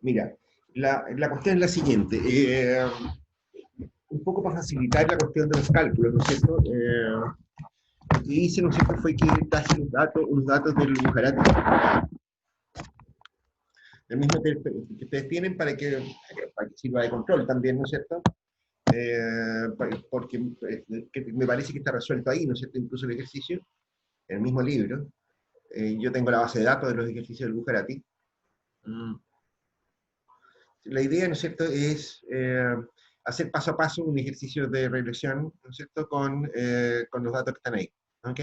Mira, la cuestión es la siguiente. Un poco para facilitar la cuestión de los cálculos, ¿no es cierto? Lo que hice, ¿no es cierto?, fue que traje unos datos del Bujarati, el mismo que ustedes tienen para que sirva de control también, ¿no es cierto? Porque que me parece que está resuelto ahí, ¿no es cierto? Incluso el ejercicio, en el mismo libro. Yo tengo la base de datos de los ejercicios del Bujarati. Mm. La idea, ¿no es cierto?, es hacer paso a paso un ejercicio de regresión, ¿no es cierto?, con los datos que están ahí. ¿Ok?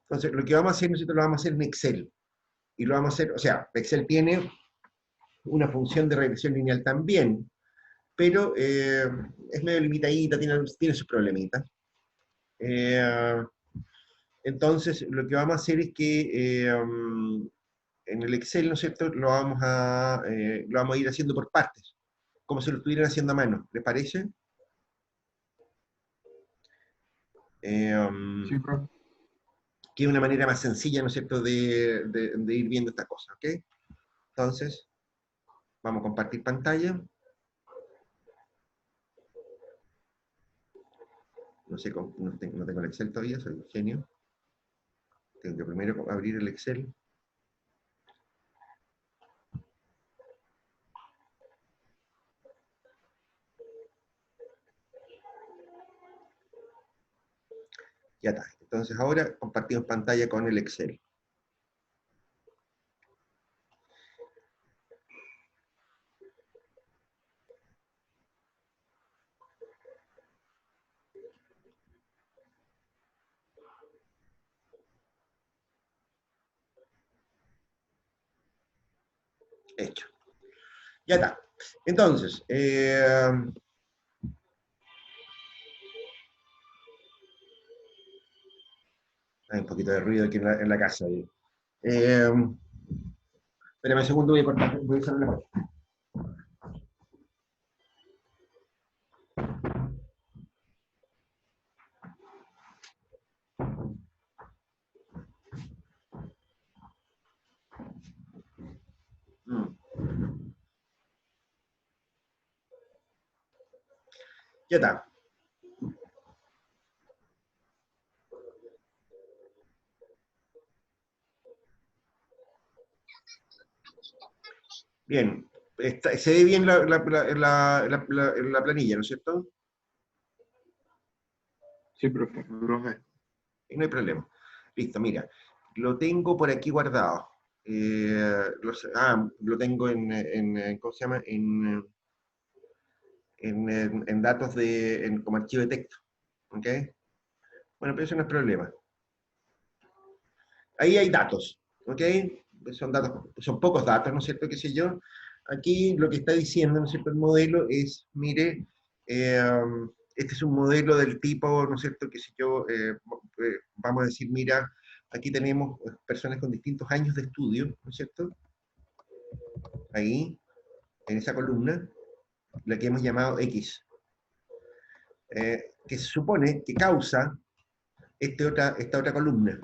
Entonces, lo que vamos a hacer, ¿no es cierto?, lo vamos a hacer en Excel. Y lo vamos a hacer, o sea, Excel tiene una función de regresión lineal también, pero es medio limitadita, tiene sus problemitas. Eh, entonces, lo que vamos a hacer es que en el Excel, ¿no es cierto?, lo vamos a ir haciendo por partes, como si lo estuvieran haciendo a mano. ¿Les parece? Sí, profe. Que es una manera más sencilla, ¿no es cierto?, de ir viendo esta cosa, ¿ok? Entonces, vamos a compartir pantalla. No sé, no tengo el Excel todavía, soy un genio. Tengo que primero abrir el Excel. Ya está. Entonces ahora compartimos pantalla con el Excel. Hecho. Ya está. Entonces, hay un poquito de ruido aquí en la casa. Espérame un segundo, voy a cerrar la puerta. Mm. Ya está. Bien. Se ve bien la planilla, ¿no es cierto? Sí, profe. Profe, Y no hay problema. Listo, mira. Lo tengo por aquí guardado. Lo tengo ¿cómo se llama? En datos como archivo de texto. ¿Ok? Bueno, pero eso no es problema. Ahí hay datos. ¿Ok? Son pocos datos, ¿no es cierto? ¿Qué sé yo? Aquí lo que está diciendo, ¿no es cierto? El modelo es, mire, este es un modelo del tipo, ¿no es cierto? ¿Qué sé yo? Vamos a decir, mira, aquí tenemos personas con distintos años de estudio, ¿no es cierto? Ahí, en esa columna, la que hemos llamado X, que se supone que causa esta otra columna,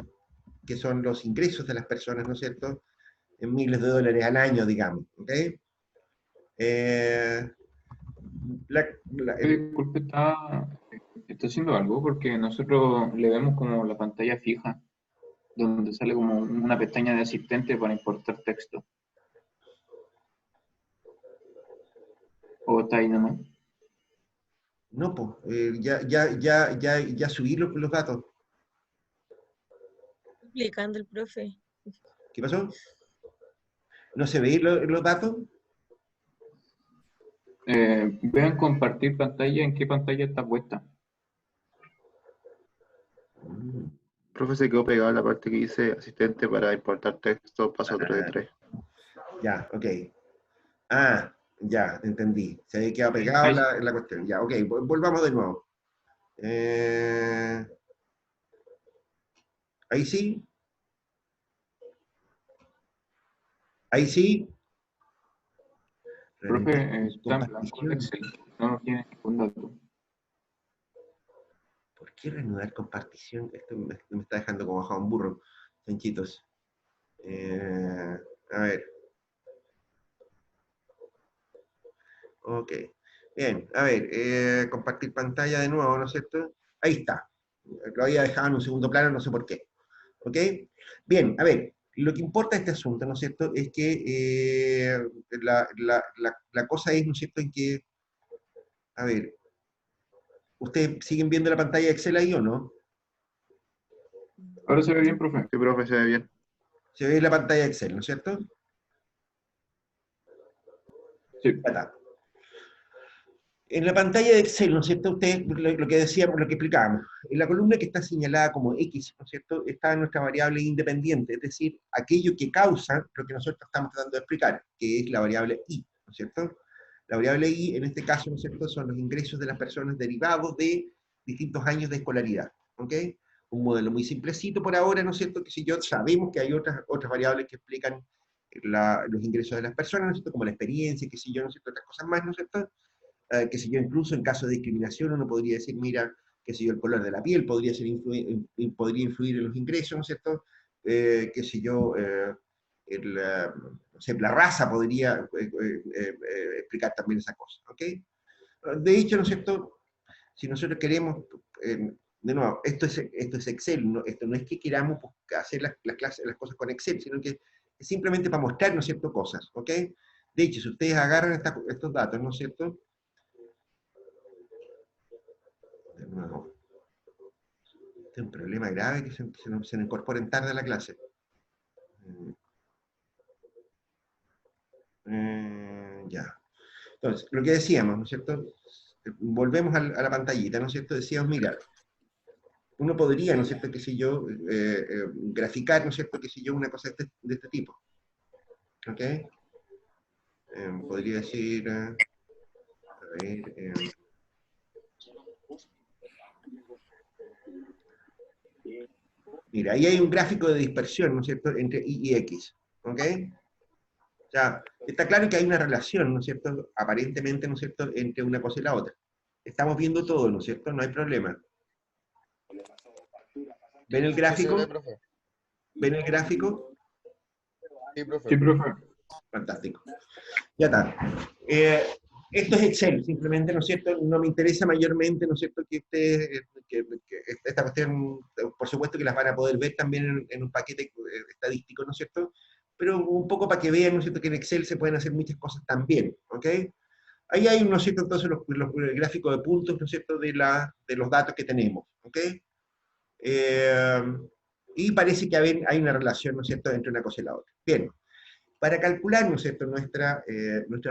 que son los ingresos de las personas, ¿no es cierto?, en miles de dólares al año, digamos. ¿Ok? Eh, la- la- el- Disculpe, está haciendo algo porque nosotros le vemos como la pantalla fija, donde sale como una pestaña de asistente para importar texto. ¿O está ahí nomás? no, pues, ya subí los datos. Explicando el profe. ¿Qué pasó? ¿No se ven los datos? Vean compartir pantalla, ¿en qué pantalla está puesta? Mm, profe se quedó pegado en la parte que dice asistente para importar texto, paso 3 de 3. ya, ok. Ah, ya, entendí. Se había quedado pegado Ahí, la cuestión. Ya, ok, volvamos de nuevo. Eh, ahí sí, ahí sí. profe, Reanudar está en blanco el compartición. Excel, no tiene ningún dato. ¿Por qué reanudar compartición? Esto me está dejando como bajado un burro, chanchitos. A ver. Ok. Bien, a ver, compartir pantalla de nuevo, ¿no es cierto? Ahí está. Lo había dejado en un segundo plano, no sé por qué. ¿Ok? Bien, a ver, lo que importa de este asunto, ¿no es cierto?, es que la cosa es, ¿no es cierto?, en que, a ver, ¿ustedes siguen viendo la pantalla de Excel ahí o no? Ahora se ve bien, profe. Sí, profe, se ve bien. Se ve la pantalla de Excel, ¿no es cierto? Sí. Ya está. En la pantalla de Excel, ¿no es cierto? Usted, lo que decíamos, lo que explicábamos, en la columna que está señalada como X, ¿no es cierto?, está nuestra variable independiente, es decir, aquello que causa lo que nosotros estamos tratando de explicar, que es la variable Y, ¿no es cierto? La variable Y, en este caso, ¿no es cierto?, son los ingresos de las personas derivados de distintos años de escolaridad, ¿ok? Un modelo muy simplecito por ahora, ¿no es cierto?, que si yo sabemos que hay otras variables que explican los ingresos de las personas, ¿no es cierto?, como la experiencia, que si yo, ¿no es cierto?, otras cosas más, ¿no es cierto?, que si yo, incluso en caso de discriminación, uno podría decir, mira, que si yo, el color de la piel podría, podría influir en los ingresos, ¿no es cierto? Que si yo, no sé, la raza podría explicar también esa cosa, ¿ok? De hecho, ¿no es cierto? Si nosotros queremos, de nuevo, esto es Excel, ¿no? Esto no es que queramos hacer las cosas con Excel, sino que es simplemente para mostrar, ¿no es cierto?, cosas, ¿ok? De hecho, si ustedes agarran estos datos, ¿no es cierto?, de nuevo, este es un problema grave que se nos incorporen tarde a la clase. Ya. Entonces, lo que decíamos, ¿no es cierto? Volvemos a la pantallita, ¿no es cierto? Decíamos, mira, uno podría, ¿no es cierto?, qué sé yo, graficar, ¿no es cierto?, qué sé yo, una cosa de este tipo. ¿Ok? Podría decir, a ver, mira, ahí hay un gráfico de dispersión, ¿no es cierto?, entre Y y X. ¿Ok? O sea, está claro que hay una relación, ¿no es cierto?, aparentemente, ¿no es cierto?, entre una cosa y la otra. Estamos viendo todo, ¿no es cierto? No hay problema. ¿Ven el Sí se ve, gráfico? profe. ¿Ven el gráfico? Sí, Sí, profe. profe. Fantástico. Ya está. Esto es Excel, simplemente, ¿no es cierto? No me interesa mayormente, ¿no es cierto?, que esta cuestión, por supuesto que las van a poder ver también en un paquete estadístico, ¿no es cierto? Pero un poco para que vean, ¿no es cierto?, que en Excel se pueden hacer muchas cosas también, ¿ok? Ahí hay, ¿no es cierto?, entonces el gráfico de puntos, ¿no es cierto?, de los datos que tenemos, ¿ok? Eh, y parece que hay una relación, ¿no es cierto?, entre una cosa y la otra. Bien. Para calcular, ¿no es cierto?, nuestra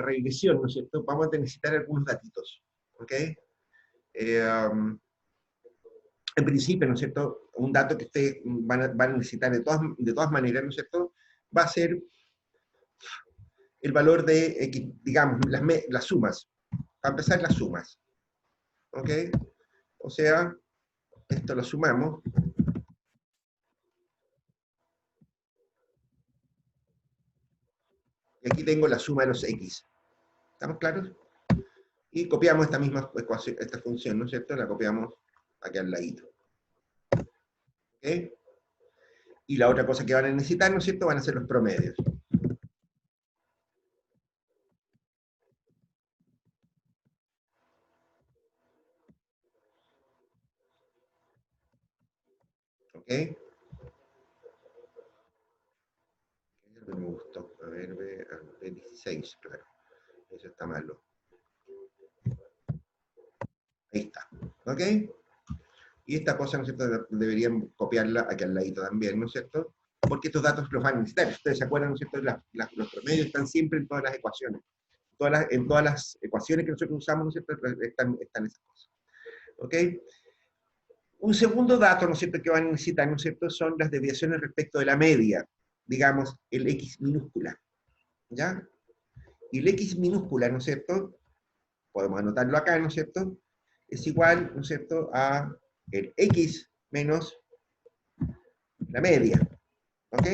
regresión, ¿no es cierto?, vamos a necesitar algunos datitos, ¿ok? En principio, ¿no es cierto?, un dato que ustedes van a necesitar de todas maneras, ¿no es cierto?, va a ser el valor de, digamos, las sumas. Para empezar, las sumas, ¿ok? O sea, esto lo sumamos. Y aquí tengo la suma de los X. ¿Estamos claros? Y copiamos esta misma ecuación, esta función, ¿no es cierto?, la copiamos aquí al ladito. ¿Ok? Y la otra cosa que van a necesitar, ¿no es cierto?, van a ser los promedios. ¿Ok? Me gustó. A ver, B16, claro. Eso está malo. Ahí está. ¿Ok? Y esta cosa, ¿no es cierto?, deberían copiarla aquí al ladito también, ¿no es cierto? Porque estos datos los van a necesitar. Ustedes se acuerdan, ¿no es cierto?, los promedios están siempre en todas las ecuaciones. En todas las ecuaciones que nosotros usamos, ¿no es cierto?, están esas cosas. ¿Ok? Un segundo dato, ¿no es cierto?, que van a necesitar, ¿no es cierto?, son las desviaciones respecto de la media, digamos, el X minúscula, ¿ya? Y el X minúscula, ¿no es cierto?, podemos anotarlo acá, ¿no es cierto?, es igual, ¿no es cierto?, a el X menos la media, ¿ok?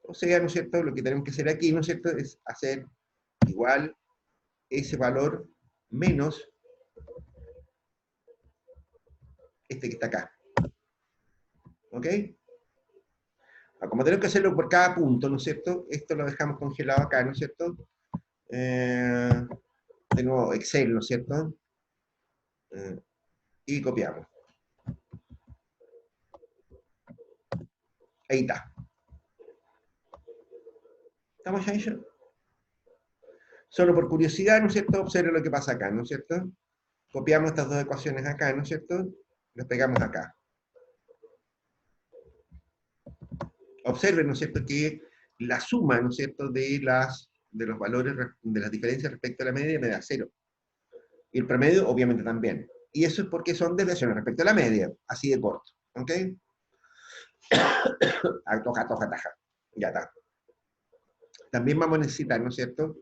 O sea, ¿no es cierto?, lo que tenemos que hacer aquí, ¿no es cierto?, es hacer igual ese valor menos este que está acá, ¿ok? Como tenemos que hacerlo por cada punto, ¿no es cierto?, esto lo dejamos congelado acá, ¿no es cierto?, De nuevo, Excel, ¿no es cierto? Y copiamos. Ahí está. ¿Estamos ahí? Solo por curiosidad, ¿no es cierto? Observe lo que pasa acá, ¿no es cierto? Copiamos estas dos ecuaciones acá, ¿no es cierto? Las pegamos acá. Observen, ¿no es cierto?, que la suma, ¿no es cierto?, de los valores, de las diferencias respecto a la media me da 0. Y el promedio, obviamente, también. Y eso es porque son desviaciones respecto a la media, así de corto. ¿Ok? Toja, toja, taja. Ya está. También vamos a necesitar, ¿no es cierto?,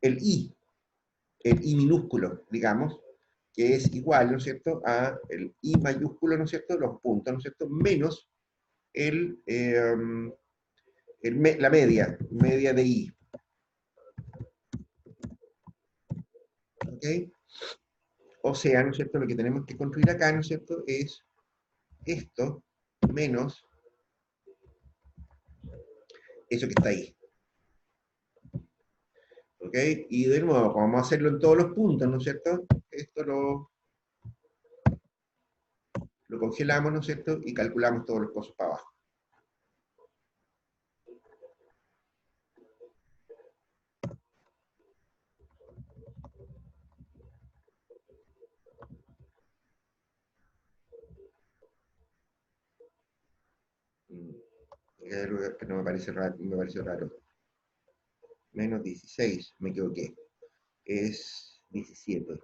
el I minúsculo, digamos, que es igual, ¿no es cierto?, a el I mayúsculo, ¿no es cierto?, los puntos, ¿no es cierto?, menos la media de I. ¿Ok? O sea, ¿no es cierto?, lo que tenemos que construir acá, ¿no es cierto?, es esto menos eso que está ahí. ¿Ok? Y de nuevo, vamos a hacerlo en todos los puntos, ¿no es cierto? Esto lo congelamos, ¿no es cierto? Y calculamos todos los cosas para abajo. Hay algo que no me parece raro, me pareció raro. Menos 16, me equivoqué. Es 17.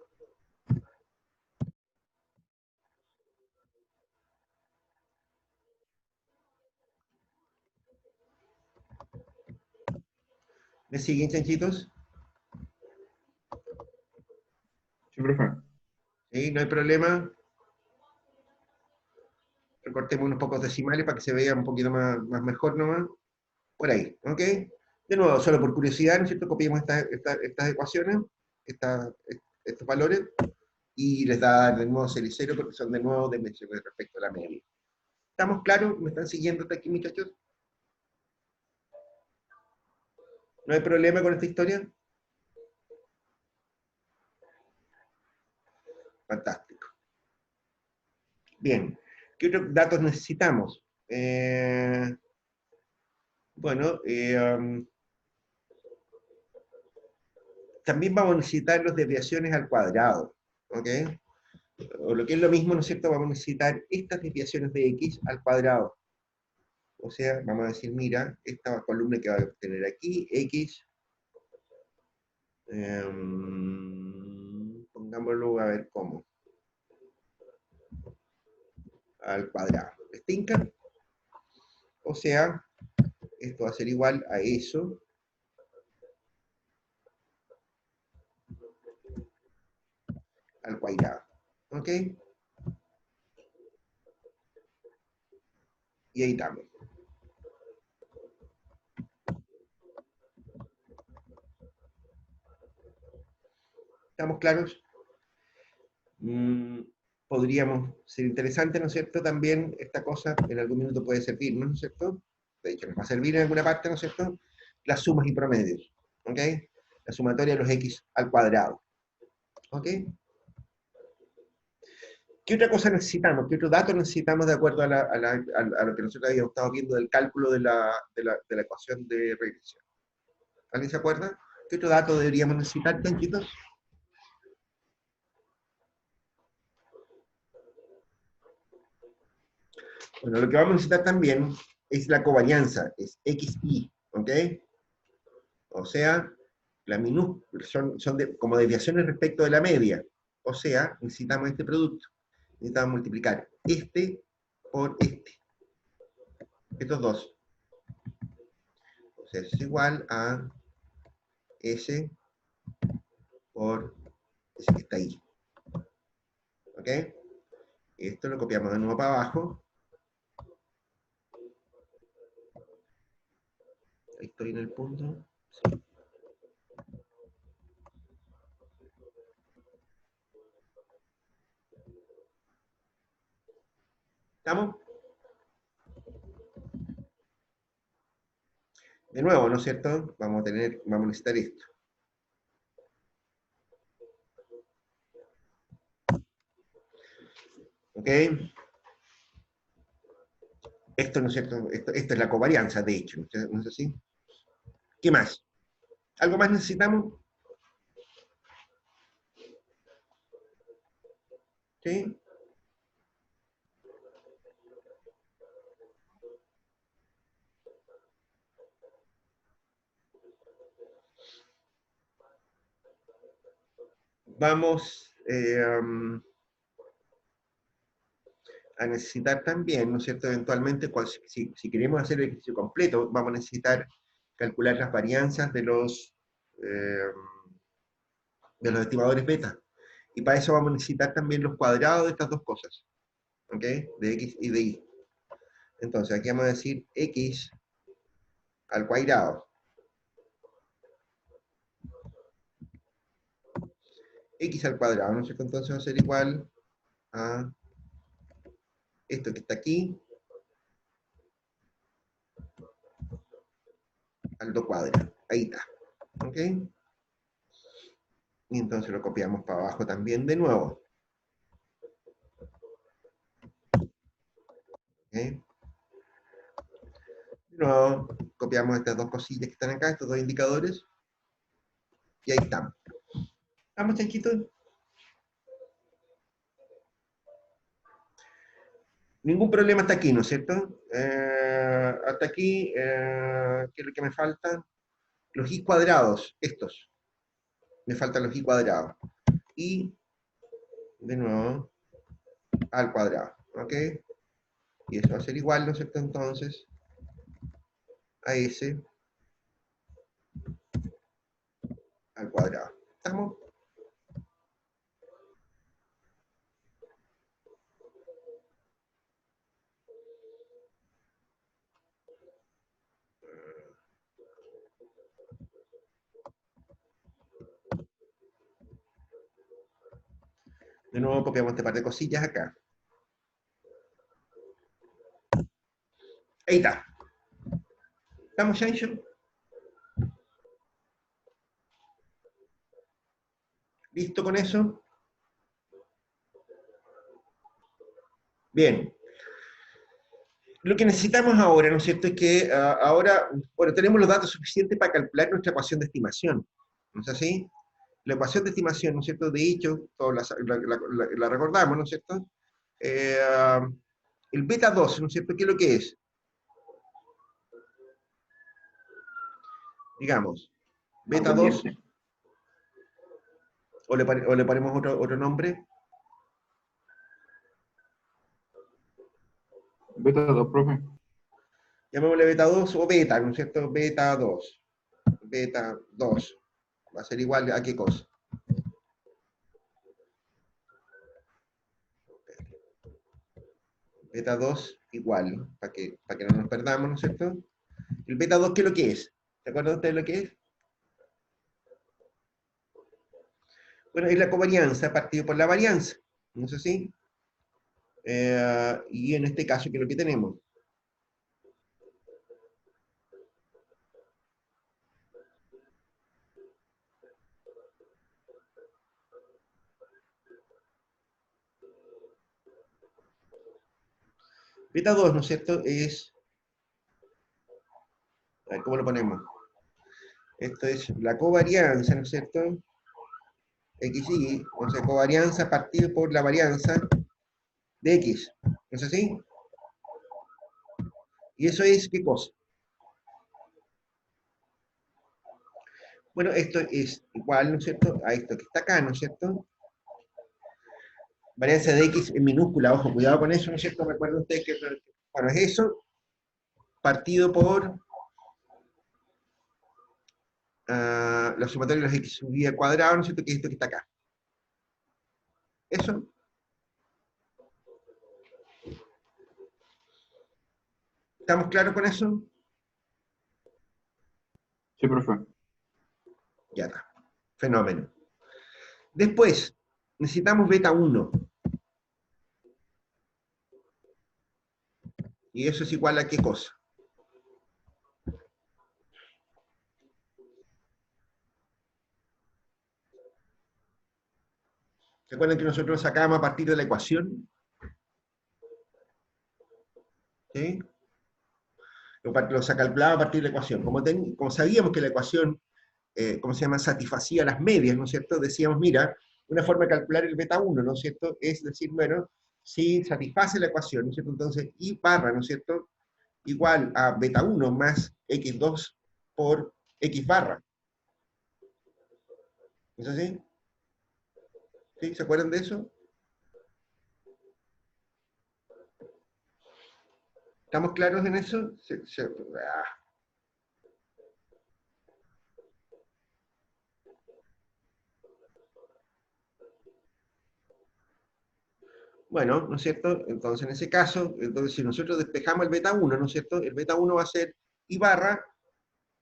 ¿Me siguen, chanchitos? Sí, profe. ¿Sí? ¿No hay problema? Recortemos unos pocos decimales para que se vea un poquito más mejor nomás. Por ahí, ¿ok? De nuevo, solo por curiosidad, ¿no es cierto? Copiamos estas ecuaciones, estos valores, y les da de nuevo celicero porque son de nuevo dimensiones respecto a la media. ¿Estamos claros? ¿Me están siguiendo hasta aquí, muchachos? ¿No hay problema con esta historia? Fantástico. Bien. ¿Qué otros datos necesitamos? Bueno, también vamos a necesitar las desviaciones al cuadrado. ¿Ok? O lo que es lo mismo, ¿no es cierto? Vamos a necesitar estas desviaciones de x al cuadrado. O sea, vamos a decir, mira, esta columna que va a tener aquí, x, pongámoslo a ver cómo, al cuadrado. ¿Les tinca? O sea, esto va a ser igual a eso, al cuadrado. ¿Ok? Y ahí estamos. ¿Estamos claros? Podríamos ser interesante, ¿no es cierto? También esta cosa en algún minuto puede servirnos, ¿no es cierto? De hecho, nos va a servir en alguna parte, ¿no es cierto? Las sumas y promedios, ¿ok? La sumatoria de los x al cuadrado, ¿ok? ¿Qué otra cosa necesitamos? ¿Qué otro dato necesitamos de acuerdo a lo que nosotros habíamos estado viendo del cálculo de la ecuación de regresión? ¿Alguien se acuerda? ¿Qué otro dato deberíamos necesitar, chanchitos? Bueno, lo que vamos a necesitar también es la covarianza, es xy, ¿ok? O sea, son como desviaciones respecto de la media. O sea, necesitamos este producto. Necesitamos multiplicar este por este. Estos dos. O sea, es igual a S por ese que está ahí. ¿Ok? Esto lo copiamos de nuevo para abajo. Ahí estoy en el punto. Sí. ¿Estamos? De nuevo, ¿no es cierto? Vamos a necesitar esto. ¿Ok? Esto, ¿no es cierto? Esto es la covarianza, de hecho, ¿no es así? ¿Qué más? ¿Algo más necesitamos? ¿Sí? Vamos a necesitar también, ¿no es cierto? Eventualmente, si queremos hacer el ejercicio completo, vamos a necesitar calcular las varianzas eh, de los estimadores beta. Y para eso vamos a necesitar también los cuadrados de estas dos cosas, ¿ok? De x y de y. Entonces, aquí vamos a decir x al cuadrado. X al cuadrado, ¿no es cierto? Entonces va a ser igual a esto que está aquí, al do cuadrado. Ahí está. ¿Ok? Y entonces lo copiamos para abajo también de nuevo. ¿Ok? De nuevo, copiamos estas dos cosillas que están acá, estos dos indicadores, y ahí estamos. ¿Vamos, chanchitos? Ningún problema hasta aquí, ¿no es cierto? Hasta aquí, ¿qué es lo que me falta? Los i cuadrados, estos. Me faltan los i cuadrados. Y, de nuevo, al cuadrado. ¿Ok? Y eso va a ser igual, ¿no es cierto? Entonces, a s al cuadrado. ¿Estamos? De nuevo copiamos este par de cosillas acá. Ahí está. ¿Estamos, Chancho? ¿Listo con eso? Bien. Lo que necesitamos ahora, ¿no es cierto?, es que ahora, bueno, tenemos los datos suficientes para calcular nuestra ecuación de estimación. ¿No es así? La ecuación de estimación, ¿no es cierto?, de hecho, todos la recordamos, ¿no es cierto? Eh, el beta 2, ¿no es cierto?, ¿qué es lo que es? Digamos, La beta 2, pendiente. o le ponemos otro nombre. Beta 2, profe. Llamémosle beta 2 o beta, ¿no es cierto? Beta 2. Beta 2. Va a ser igual a qué cosa. Beta 2 igual, para que no nos perdamos, ¿no es cierto? El beta 2, ¿qué es lo que es? ¿Se acuerdan ustedes lo que es? Bueno, es la covarianza partido por la varianza, ¿no es así? Y en este caso, ¿qué es lo que tenemos? Beta 2, ¿no es cierto? Es, a ver, ¿cómo lo ponemos? Esto es la covarianza, ¿no es cierto? X y, o sea, covarianza partido por la varianza de X, ¿no es así? ¿Y eso es qué cosa? Bueno, esto es igual, ¿no es cierto?, a esto que está acá, ¿no es cierto? Varianza de X en minúscula, ojo, cuidado con eso, ¿no es cierto? Recuerden ustedes que, bueno, es eso, partido por la sumatoria de los X sub i al cuadrado, ¿no es cierto?, que es esto que está acá. ¿Eso? ¿Estamos claros con eso? Sí, profe. Ya está. Fenómeno. Después, necesitamos beta 1. ¿Y eso es igual a qué cosa? ¿Se acuerdan que nosotros sacábamos a partir de la ecuación? ¿sí? Lo se calculaba a partir de la ecuación. Como sabíamos que la ecuación, ¿cómo se llama?, satisfacía las medias, ¿no es cierto? Decíamos, mira, una forma de calcular el beta 1, ¿no es cierto?, es decir, bueno, si satisface la ecuación, ¿no es cierto?, entonces I barra, ¿no es cierto?, igual a beta 1 más X2 por X barra. ¿Es así? ¿Sí? ¿Se acuerdan de eso? ¿Estamos claros en eso? Bueno, ¿no es cierto? Entonces, en ese caso, entonces, si nosotros despejamos el beta 1, ¿no es cierto?, el beta 1 va a ser I barra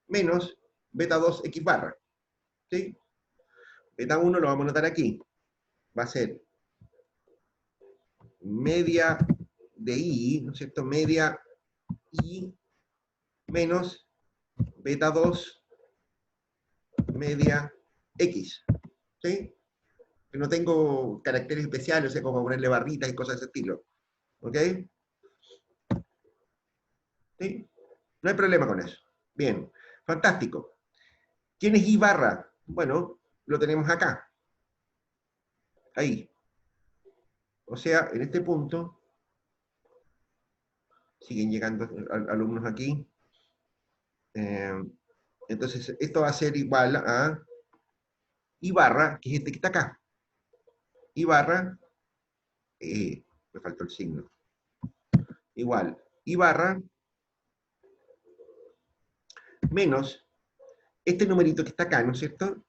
menos beta 2 X barra. ¿Sí? Beta 1 lo vamos a anotar aquí. Va a ser media de I, ¿no es cierto?, media I menos beta 2 media X. ¿Sí? No tengo caracteres especiales, o sea, como ponerle barritas y cosas de ese estilo. ¿Ok? ¿Sí? No hay problema con eso. Bien, fantástico. ¿Quién es I barra? Bueno, lo tenemos acá. Ahí. O sea, en este punto, siguen llegando alumnos aquí. Entonces, esto va a ser igual a I barra, que es este que está acá. I barra, me faltó el signo. Igual, I barra menos este numerito que está acá, ¿no es cierto?,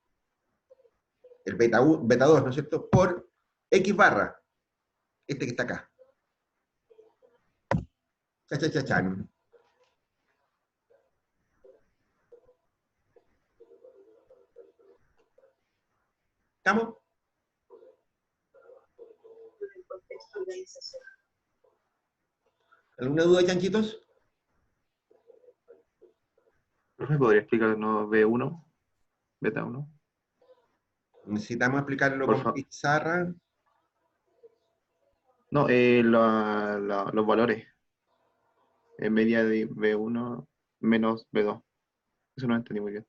el beta 2, ¿no es cierto?, por X barra, este que está acá. Chachachachan. ¿Estamos? ¿Alguna duda, chanchitos? ¿Me podría explicar no B1, beta 1? Necesitamos explicarlo Por con favor. pizarra. No, los valores. En media de B1 menos B2. Eso no entendí muy bien.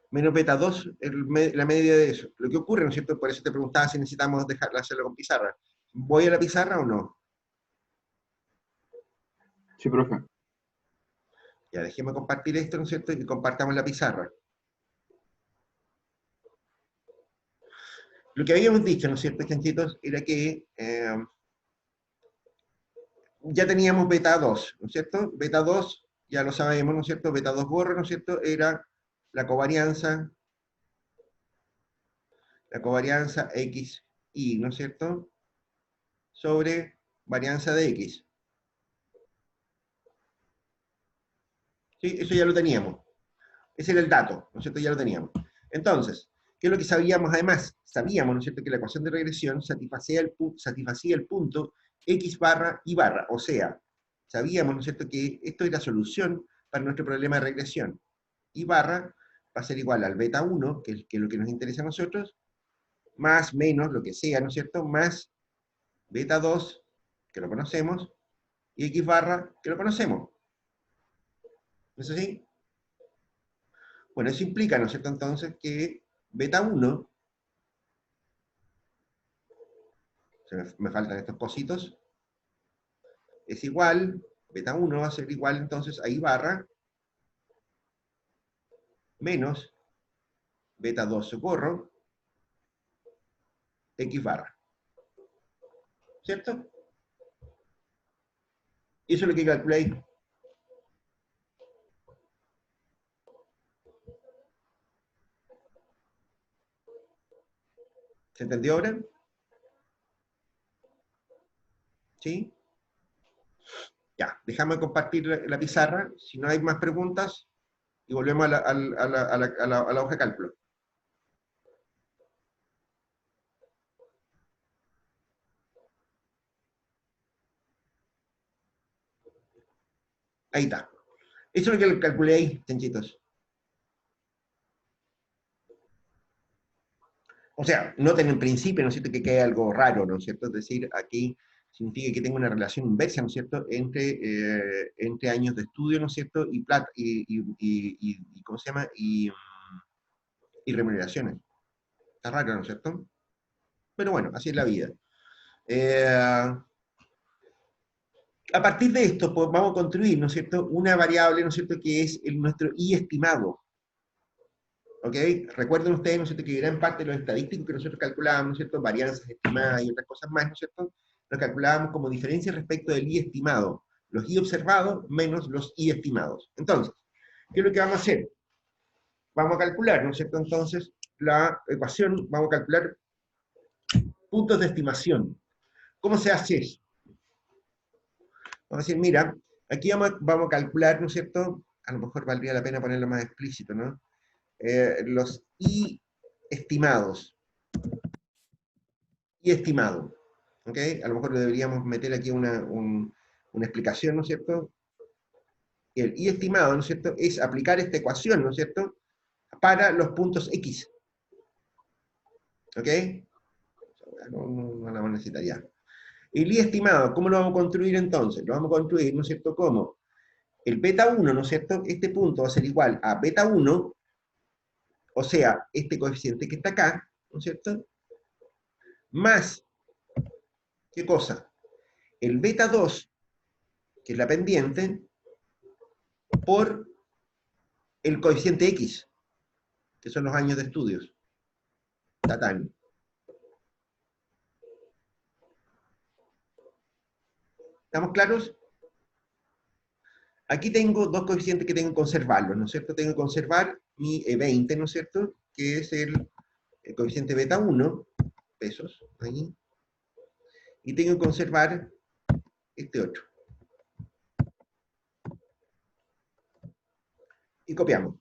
Menos beta 2, la media de eso. Lo que ocurre, ¿no es cierto? Por eso te preguntaba si necesitamos hacerlo con pizarra. ¿Voy a la pizarra o no? Sí, profe. Ya, dejemos compartir esto, ¿no es cierto? Y compartamos la pizarra. Lo que habíamos dicho, ¿no es cierto, chanchitos? Era que ya teníamos beta 2, ¿no es cierto? Beta 2, ya lo sabemos, ¿no es cierto? Beta 2 borra, ¿no es cierto? Era la covarianza XY, ¿no es cierto?, sobre varianza de X. ¿Sí? Eso ya lo teníamos. Ese era el dato, ¿no es cierto? Ya lo teníamos. Entonces, ¿qué es lo que sabíamos además? Sabíamos, ¿no es cierto?, que la ecuación de regresión satisfacía el punto X barra Y barra. O sea, sabíamos, ¿no es cierto?, que esto era solución para nuestro problema de regresión. Y barra va a ser igual al beta 1, que es lo que nos interesa a nosotros, más, menos, lo que sea, ¿no es cierto?, más beta 2, que lo conocemos, y X barra, que lo conocemos. ¿No es así? Bueno, eso implica, ¿no es cierto?, entonces, que beta 1, me faltan estos cositos, es igual, beta 1 va a ser igual entonces a I barra, menos beta 2 socorro, X barra. ¿Cierto? Y eso es lo que calculé ahí. ¿Se entendió ahora? ¿Sí? Ya, déjame compartir la pizarra, si no hay más preguntas, y volvemos a la hoja de cálculo. Ahí está. Eso es lo que calculé ahí, chanchitos. O sea, noten en principio, ¿no es cierto?, que hay algo raro, ¿no es cierto? Es decir, aquí significa que tengo una relación inversa, ¿no es cierto?, entre años de estudio, ¿no es cierto?, y plata, ¿cómo se llama?, y remuneraciones. Está raro, ¿no es cierto? Pero bueno, así es la vida. A partir de esto, pues, vamos a construir, ¿no es cierto?, una variable, ¿no es cierto?, que es nuestro I estimado. ¿Ok? Recuerden ustedes, ¿no es cierto?, que gran parte de los estadísticos que nosotros calculábamos, ¿no es cierto?, varianzas estimadas y otras cosas más, ¿no es cierto?, los calculábamos como diferencia respecto del I estimado. Los I observados menos los I estimados. Entonces, ¿qué es lo que vamos a hacer? Vamos a calcular, ¿no es cierto?, entonces, la ecuación, vamos a calcular puntos de estimación. ¿Cómo se hace eso? Vamos a decir, mira, aquí vamos a calcular, ¿no es cierto?, a lo mejor valdría la pena ponerlo más explícito, ¿no?, los I estimados. I estimado. ¿Ok? A lo mejor deberíamos meter aquí una explicación, ¿no es cierto? El I estimado, ¿no es cierto?, es aplicar esta ecuación, ¿no es cierto?, para los puntos X. ¿Ok? No la vamos a necesitar ya. El I estimado, ¿cómo lo vamos a construir entonces? Lo vamos a construir, ¿no es cierto?, como el beta 1, ¿no es cierto?, este punto va a ser igual a beta 1, o sea, este coeficiente que está acá, ¿no es cierto?, más, ¿qué cosa? El beta 2, que es la pendiente, por el coeficiente X, que son los años de estudios. Tatán. ¿Estamos claros? Aquí tengo dos coeficientes que tengo que conservarlos, ¿no es cierto? Tengo que conservar mi E20, ¿no es cierto?, que es el coeficiente beta 1, pesos, ahí. Y tengo que conservar este otro. Y copiamos.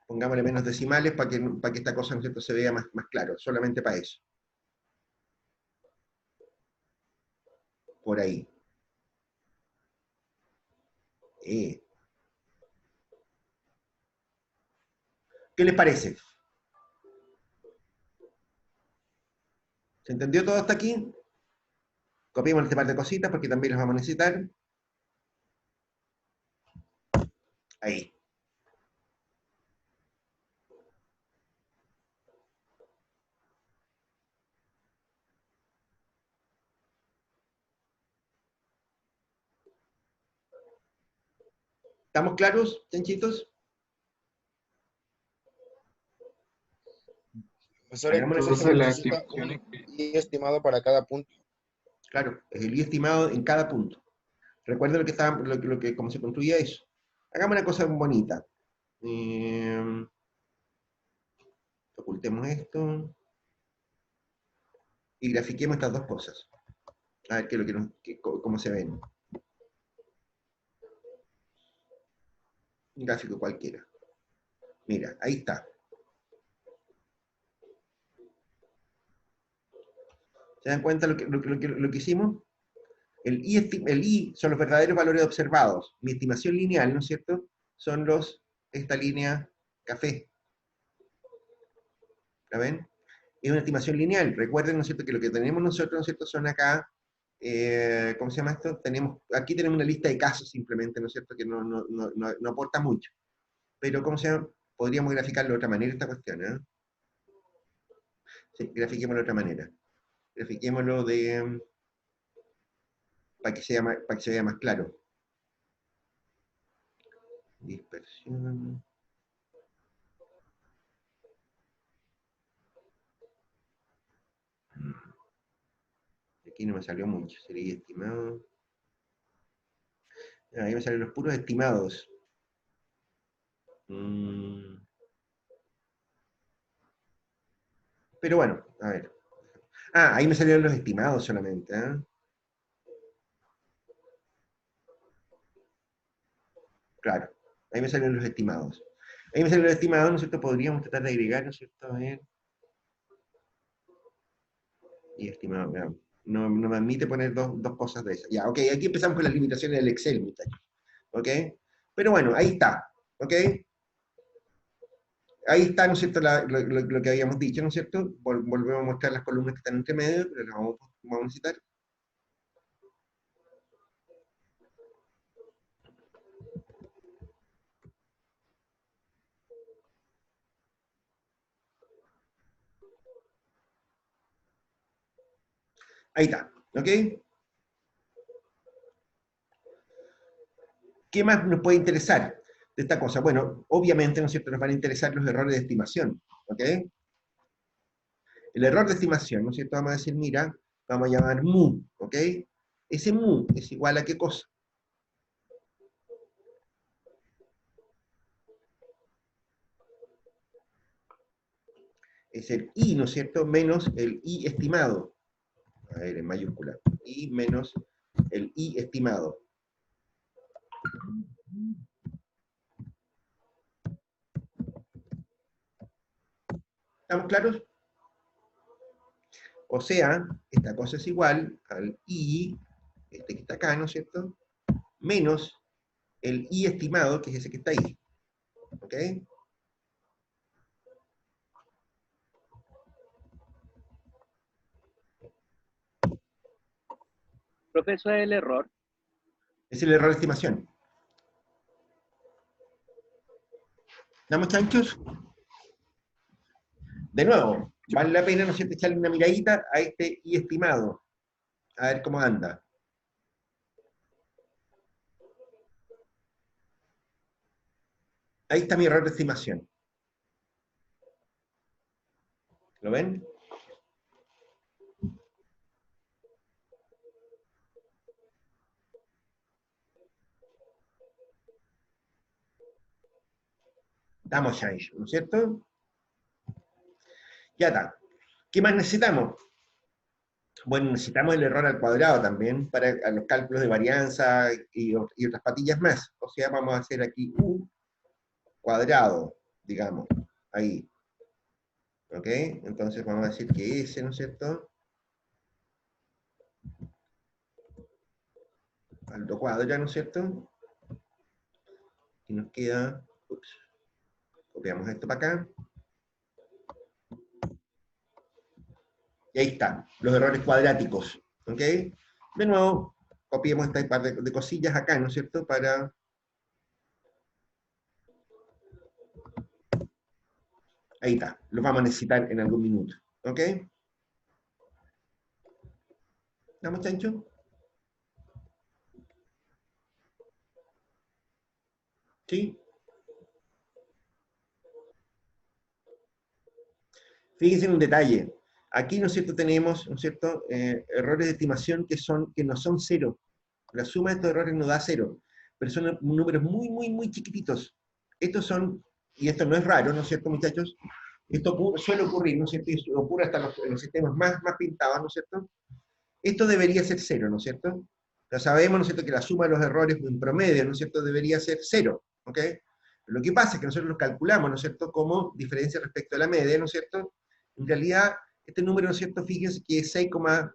Pongámosle menos decimales para que esta cosa, ¿no es cierto?, se vea más claro, solamente para eso. Por ahí. ¿Qué les parece? ¿Se entendió todo hasta aquí? Copiemos este par de cositas porque también las vamos a necesitar. Ahí. ¿Estamos claros, chanchitos? Profesor, Hagamos una cosa entonces se Entonces las necesita un estimaciones, I estimado para cada punto. Claro, es el I estimado en cada punto. Recuerden cómo se construía eso. Hagamos una cosa bonita. Ocultemos esto. Y grafiquemos estas dos cosas. A ver cómo se ven. Un gráfico cualquiera. Mira, ahí está. ¿Se dan cuenta lo que hicimos? El I son los verdaderos valores observados. Mi estimación lineal, ¿no es cierto?, son esta línea café. ¿La ven? Es una estimación lineal. Recuerden, ¿no es cierto?, que lo que tenemos nosotros, ¿no es cierto?, son acá, ¿cómo se llama esto? Aquí tenemos una lista de casos simplemente, ¿no es cierto?, que no aporta mucho. Pero, ¿cómo se llama? Podríamos graficarlo de otra manera esta cuestión, ¿eh? Sí, grafiquémoslo de otra manera. Grafiquémoslo para que se vea más claro. Dispersión. Aquí no me salió mucho, sería estimado. Ahí me salen los puros estimados. Pero bueno, a ver. Ahí me salieron los estimados solamente. Claro, ahí me salieron los estimados. Ahí me salieron los estimados, ¿no es cierto? Podríamos tratar de agregar, ¿no es cierto? A ver. Y estimado, veamos. No me admite poner dos cosas de esas. Ya, ok, aquí empezamos con las limitaciones del Excel, muchachos. ¿Ok? Pero bueno, ahí está. ¿Ok? ahí está, ¿no es cierto?, lo que habíamos dicho, ¿no es cierto? Volvemos a mostrar las columnas que están entre medio, pero las vamos a necesitar. Ahí está, ¿ok? ¿Qué más nos puede interesar de esta cosa? Bueno, obviamente, ¿no es cierto?, nos van a interesar los errores de estimación, ¿ok? El error de estimación, ¿no es cierto? Vamos a decir, mira, vamos a llamar mu, ¿ok? Ese mu es igual a ¿qué cosa? Es el i, ¿no es cierto?, menos el i estimado. A ver, en mayúscula. I menos el i estimado. ¿Estamos claros? O sea, esta cosa es igual al i, este que está acá, ¿no es cierto?, menos el i estimado, que es ese que está ahí. ¿Ok? Profe, eso es el error. Es el error de estimación. ¿Damos chanchos? De nuevo, vale la pena, ¿no es cierto?, echarle una miradita a este i estimado. A ver cómo anda. Ahí está mi error de estimación. ¿Lo ven? Damos chancho, ¿no es cierto? Ya está. ¿Qué más necesitamos? Bueno, necesitamos el error al cuadrado también para los cálculos de varianza y otras patillas más. O sea, vamos a hacer aquí u cuadrado, digamos, ahí. ¿Ok? Entonces vamos a decir que ese, ¿no es cierto?, alto cuadra, ¿no es cierto? Y nos queda, ups, copiamos esto para acá. Y ahí están, los errores cuadráticos. ¿Ok? De nuevo, copiemos esta par de cosillas acá, ¿no es cierto?, para... Ahí está, los vamos a necesitar en algún minuto. ¿Ok? ¿Estamos, chancho? ¿Sí? Fíjense en un detalle. Aquí, ¿no es cierto?, tenemos, ¿no es cierto?, errores de estimación que no son cero. La suma de estos errores nos da cero, pero son números muy, muy, muy chiquititos. Estos son, y esto no es raro, ¿no es cierto, muchachos? Esto suele ocurrir, ¿no es cierto? Y ocurre hasta en los sistemas más pintados, ¿no es cierto? Esto debería ser cero, ¿no es cierto? Ya sabemos, ¿no es cierto?, que la suma de los errores en promedio, ¿no es cierto?, debería ser cero, ¿ok? Lo que pasa es que nosotros los calculamos, ¿no es cierto?, como diferencia respecto a la media, ¿no es cierto? En realidad, este número, ¿no es cierto?, fíjense que es 6,2,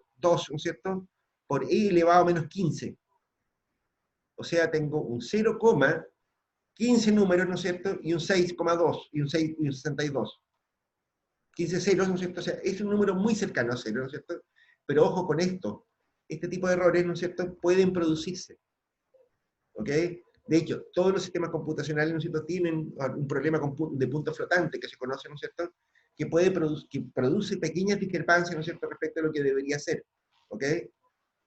¿no es cierto?, por e elevado a menos 15. O sea, tengo un 0,15 números, ¿no es cierto?, y un 6,2, y un 6 y un 62. 15 ceros, ¿no es cierto? O sea, es un número muy cercano a cero, ¿no es cierto? Pero ojo con esto, este tipo de errores, ¿no es cierto?, pueden producirse. ¿Ok? De hecho, todos los sistemas computacionales, ¿no es cierto?, tienen un problema de punto flotante que se conoce, ¿no es cierto?, que produce pequeñas discrepancias, ¿no es cierto?, respecto a lo que debería ser. ¿Ok?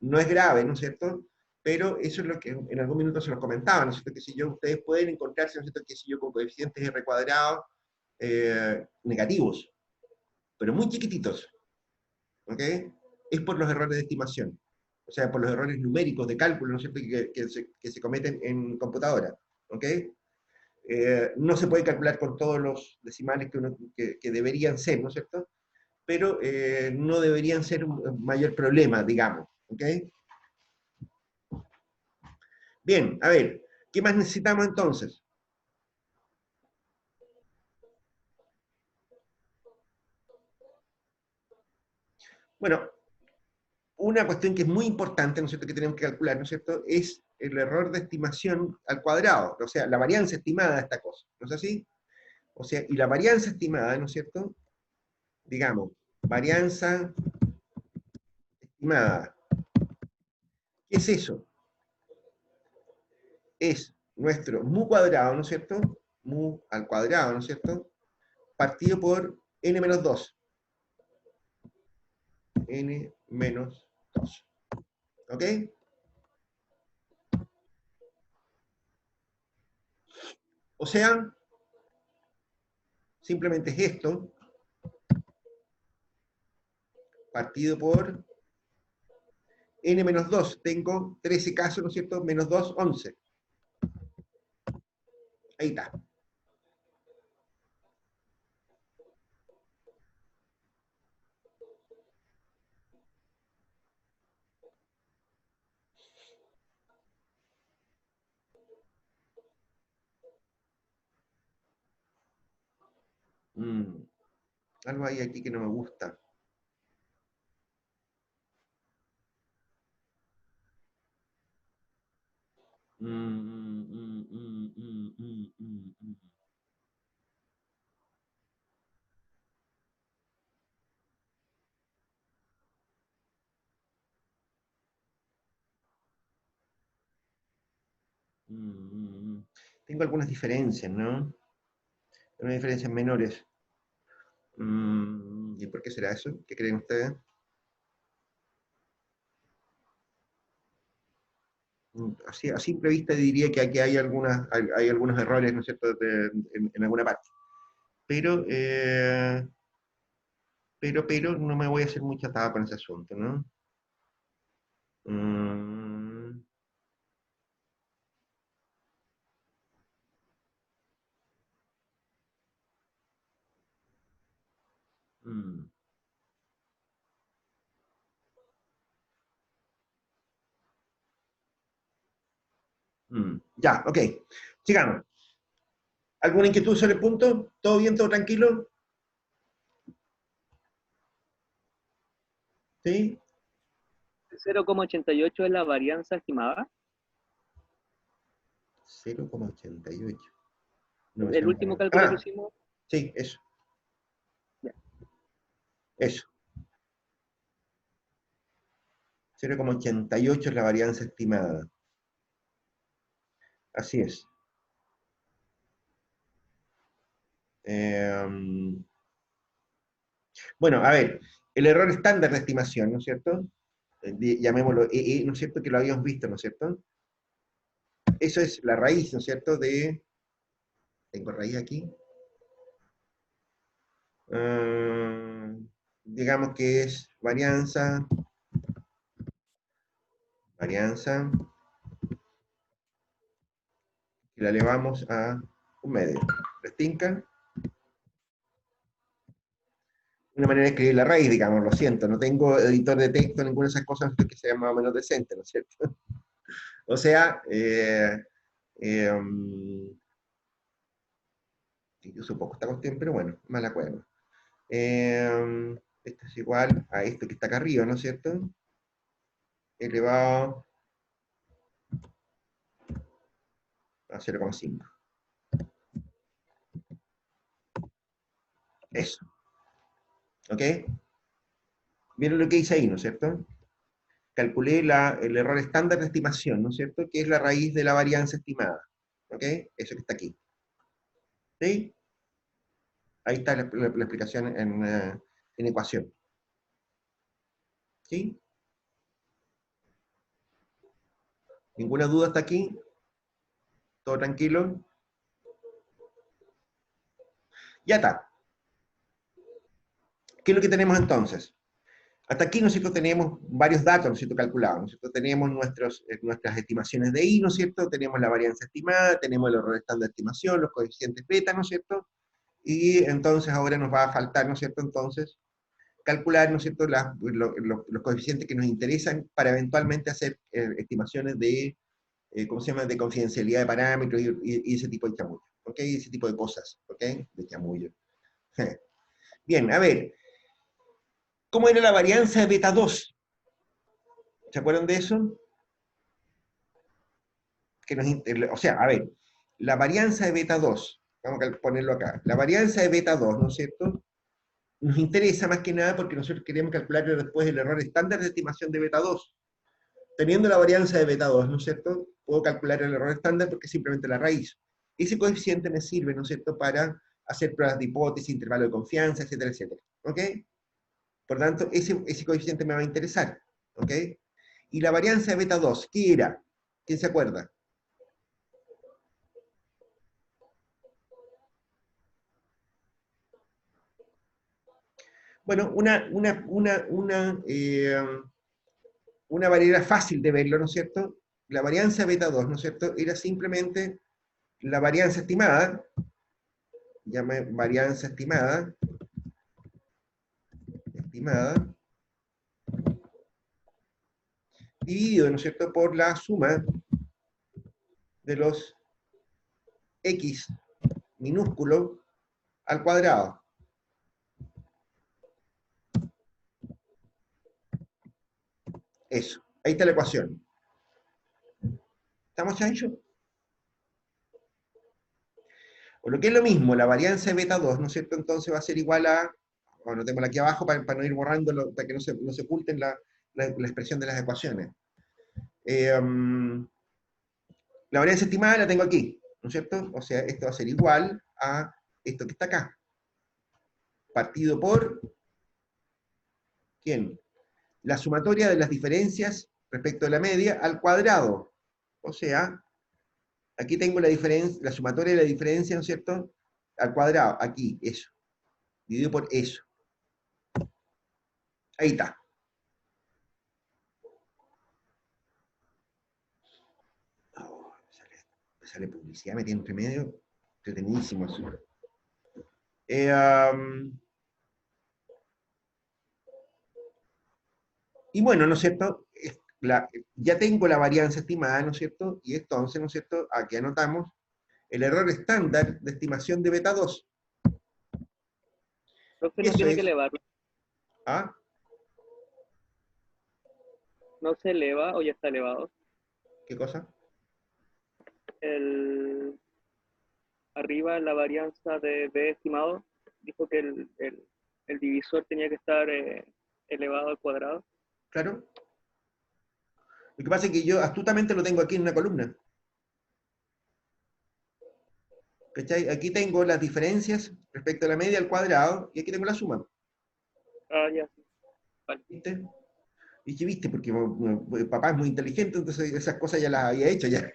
No es grave, ¿no es cierto?, pero eso es lo que en algún minuto se los comentaba, ¿no es cierto?, que si yo, ustedes pueden encontrarse, ¿no es cierto?, que si yo con coeficientes R cuadrado negativos, pero muy chiquititos. ¿Ok? Es por los errores de estimación. O sea, por los errores numéricos de cálculo, ¿no es cierto?, que se cometen en computadora. ¿Ok? No se puede calcular con todos los decimales que deberían ser, ¿no es cierto?, pero no deberían ser un mayor problema, digamos. ¿Ok? Bien, a ver, ¿qué más necesitamos entonces? Bueno, una cuestión que es muy importante, ¿no es cierto?, que tenemos que calcular, ¿no es cierto?, es el error de estimación al cuadrado, o sea, la varianza estimada de esta cosa, ¿no es así? O sea, y la varianza estimada, ¿no es cierto? Digamos, varianza estimada. ¿Qué es eso? Es nuestro mu cuadrado, ¿no es cierto? Mu al cuadrado, ¿no es cierto? Partido por n menos 2. N menos 2. ¿Ok? O sea, simplemente es esto, partido por n menos 2. Tengo 13 casos, ¿no es cierto? Menos 2, 11. Ahí está. Mm, algo hay aquí que no me gusta. Mm. Tengo algunas diferencias, ¿no? Unas diferencias menores. ¿Y por qué será eso? ¿Qué creen ustedes? Así, a simple vista diría que aquí hay, hay algunos errores, ¿no es cierto?, en alguna parte. Pero, pero no me voy a hacer mucha tada con ese asunto, ¿no? Mm, mm, Ya, ok. Sigamos. ¿Alguna inquietud sobre el punto? ¿Todo bien, todo tranquilo? ¿Sí? 0,88 es la varianza estimada. 0,88. No me El sale último nada. cálculo que Ah, hicimos. sí, eso. Ya. Eso. 0,88 es la varianza estimada. Así es. Bueno, a ver, el error estándar de estimación, ¿no es cierto? Llamémoslo EE, ¿no es cierto? Que lo habíamos visto, ¿no es cierto? Eso es la raíz, ¿no es cierto? Tengo raíz aquí. Digamos que es varianza, y la elevamos a un medio. ¿Restinca? Una manera de escribir la raíz, digamos, lo siento, no tengo editor de texto, ninguna de esas cosas que sea más o menos decente, ¿no es cierto? O sea, yo uso poco esta cuestión, pero bueno, me la acuerdo. Esto es igual a esto que está acá arriba, ¿no es cierto? Elevado a 0,5. Eso. ¿Ok? ¿Vieron lo que hice ahí, no es cierto? Calculé el error estándar de estimación, ¿no es cierto? Que es la raíz de la varianza estimada. ¿Ok? Eso que está aquí. ¿Sí? Ahí está la explicación en ecuación. ¿Sí? ¿Ninguna duda hasta aquí? ¿Todo tranquilo? Ya está. ¿Qué es lo que tenemos entonces? Hasta aquí nosotros tenemos varios datos, ¿no es cierto?, calculados. Nosotros tenemos nuestras estimaciones de I, ¿no es cierto? Tenemos la varianza estimada, tenemos el error estándar de estimación, los coeficientes beta, ¿no es cierto? Y entonces ahora nos va a faltar, ¿no es cierto?, entonces, calcular, ¿no es cierto?, los coeficientes que nos interesan para eventualmente hacer estimaciones de, ¿cómo se llama?, de confidencialidad de parámetros y ese tipo de chamullo, ¿ok? Ese tipo de cosas, ¿ok? De chamullo. Bien, a ver, ¿cómo era la varianza de beta 2? ¿Se acuerdan de eso? O sea, a ver, la varianza de beta 2, Vamos a ponerlo acá. La varianza de beta 2, ¿no es cierto? Nos interesa más que nada porque nosotros queremos calcular después el error estándar de estimación de beta 2. Teniendo la varianza de beta 2, ¿no es cierto? Puedo calcular el error estándar porque es simplemente la raíz. Ese coeficiente me sirve, ¿no es cierto?, para hacer pruebas de hipótesis, intervalo de confianza, etcétera, etcétera. ¿Ok? Por tanto, ese coeficiente me va a interesar. ¿Ok? Y la varianza de beta 2, ¿qué era? ¿Quién se acuerda? Bueno, una manera fácil de verlo, ¿no es cierto? La varianza de beta 2, ¿no es cierto?, era simplemente la varianza estimada, llame varianza estimada, dividido, ¿no es cierto?, por la suma de los x minúsculo al cuadrado. Eso, ahí está la ecuación. ¿Estamos, Chancho? O lo que es lo mismo, la varianza de beta 2, ¿no es cierto?, entonces va a ser igual a, bueno, tenemos aquí abajo para no ir borrándolo, para que no se oculten la expresión de las ecuaciones. La varianza estimada la tengo aquí, ¿no es cierto? O sea, esto va a ser igual a esto que está acá. Partido por, ¿quién? La sumatoria de las diferencias respecto a la media al cuadrado. O sea, aquí tengo la diferencia, la sumatoria de la diferencia, ¿no es cierto?, al cuadrado, aquí, eso. Dividido por eso. Ahí está. Oh, me sale publicidad metida entre medio. Entretenidísimo eso. Y bueno, ¿no es cierto? Ya tengo la varianza estimada, ¿no es cierto? Y entonces, ¿no es cierto?, aquí anotamos el error estándar de estimación de beta 2. Profe, Y no eso tiene es, que elevarlo. ¿ah? No se eleva o ya está elevado. ¿Qué cosa? El, arriba en la varianza de B estimado, dijo que el divisor tenía que estar elevado al cuadrado. Claro. Lo que pasa es que yo astutamente lo tengo aquí en una columna. ¿Cachai? Aquí tengo las diferencias respecto a la media al cuadrado, y aquí tengo la suma. Ah, ya, sí. Vale. ¿Viste? Y que viste, porque papá es muy inteligente, entonces esas cosas ya las había hecho ya.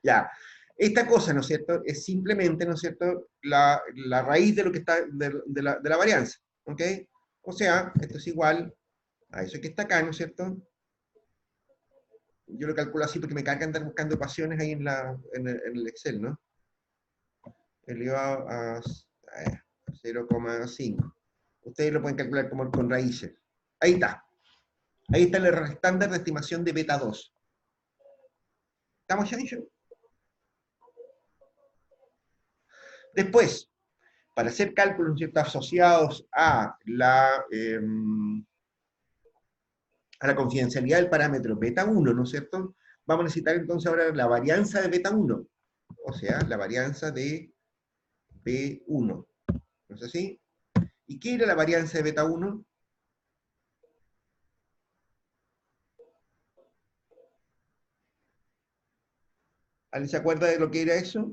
Ya. Esta cosa, ¿no es cierto?, es simplemente, ¿no es cierto?, la raíz de lo que está, de la varianza. ¿Ok? O sea, esto es igual a eso que está acá, ¿no es cierto? Yo lo calculo así porque me carga andar buscando ecuaciones ahí en el Excel, ¿no? Elevado a 0,5. Ustedes lo pueden calcular como con raíces. Ahí está. Ahí está el error estándar de estimación de beta 2. ¿Estamos, Chancho? Después, para hacer cálculos, ¿no es cierto?, asociados a la confidencialidad del parámetro beta 1, ¿no es cierto?, vamos a necesitar entonces ahora la varianza de beta 1. O sea, la varianza de B1. ¿No es así? ¿Y qué era la varianza de beta 1? ¿Alguien se acuerda de lo que era eso?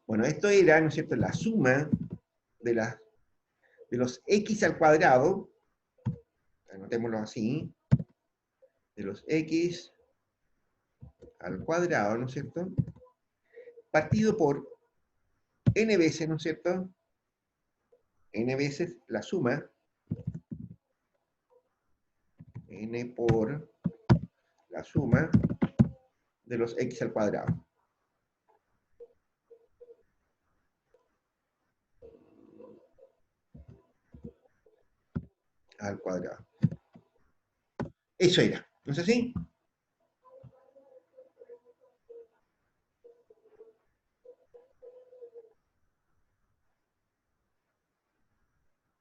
Bueno, esto era, ¿no es cierto?, la suma de los x al cuadrado, anotémoslo así, de los x al cuadrado, ¿no es cierto?, partido por n veces, ¿no es cierto?, n veces la suma, n por la suma de los x al cuadrado. Al cuadrado. Eso era, ¿no es así?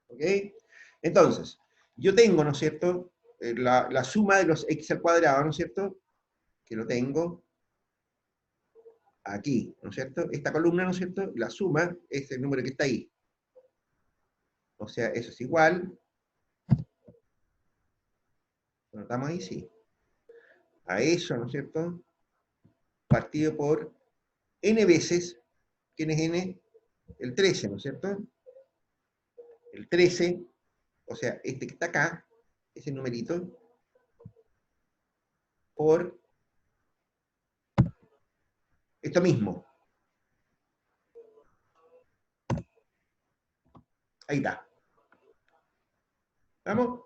¿Ok? Entonces, yo tengo, ¿no es cierto?, la suma de los x al cuadrado, ¿no es cierto?, que lo tengo aquí, ¿no es cierto? Esta columna, ¿no es cierto? La suma es el número que está ahí. O sea, eso es igual, lo notamos ahí, sí, a eso, ¿no es cierto? Partido por n veces, ¿quién es n? El 13, ¿no es cierto? El 13, o sea, este que está acá, ese numerito, por esto mismo. Ahí está. ¿Vamos?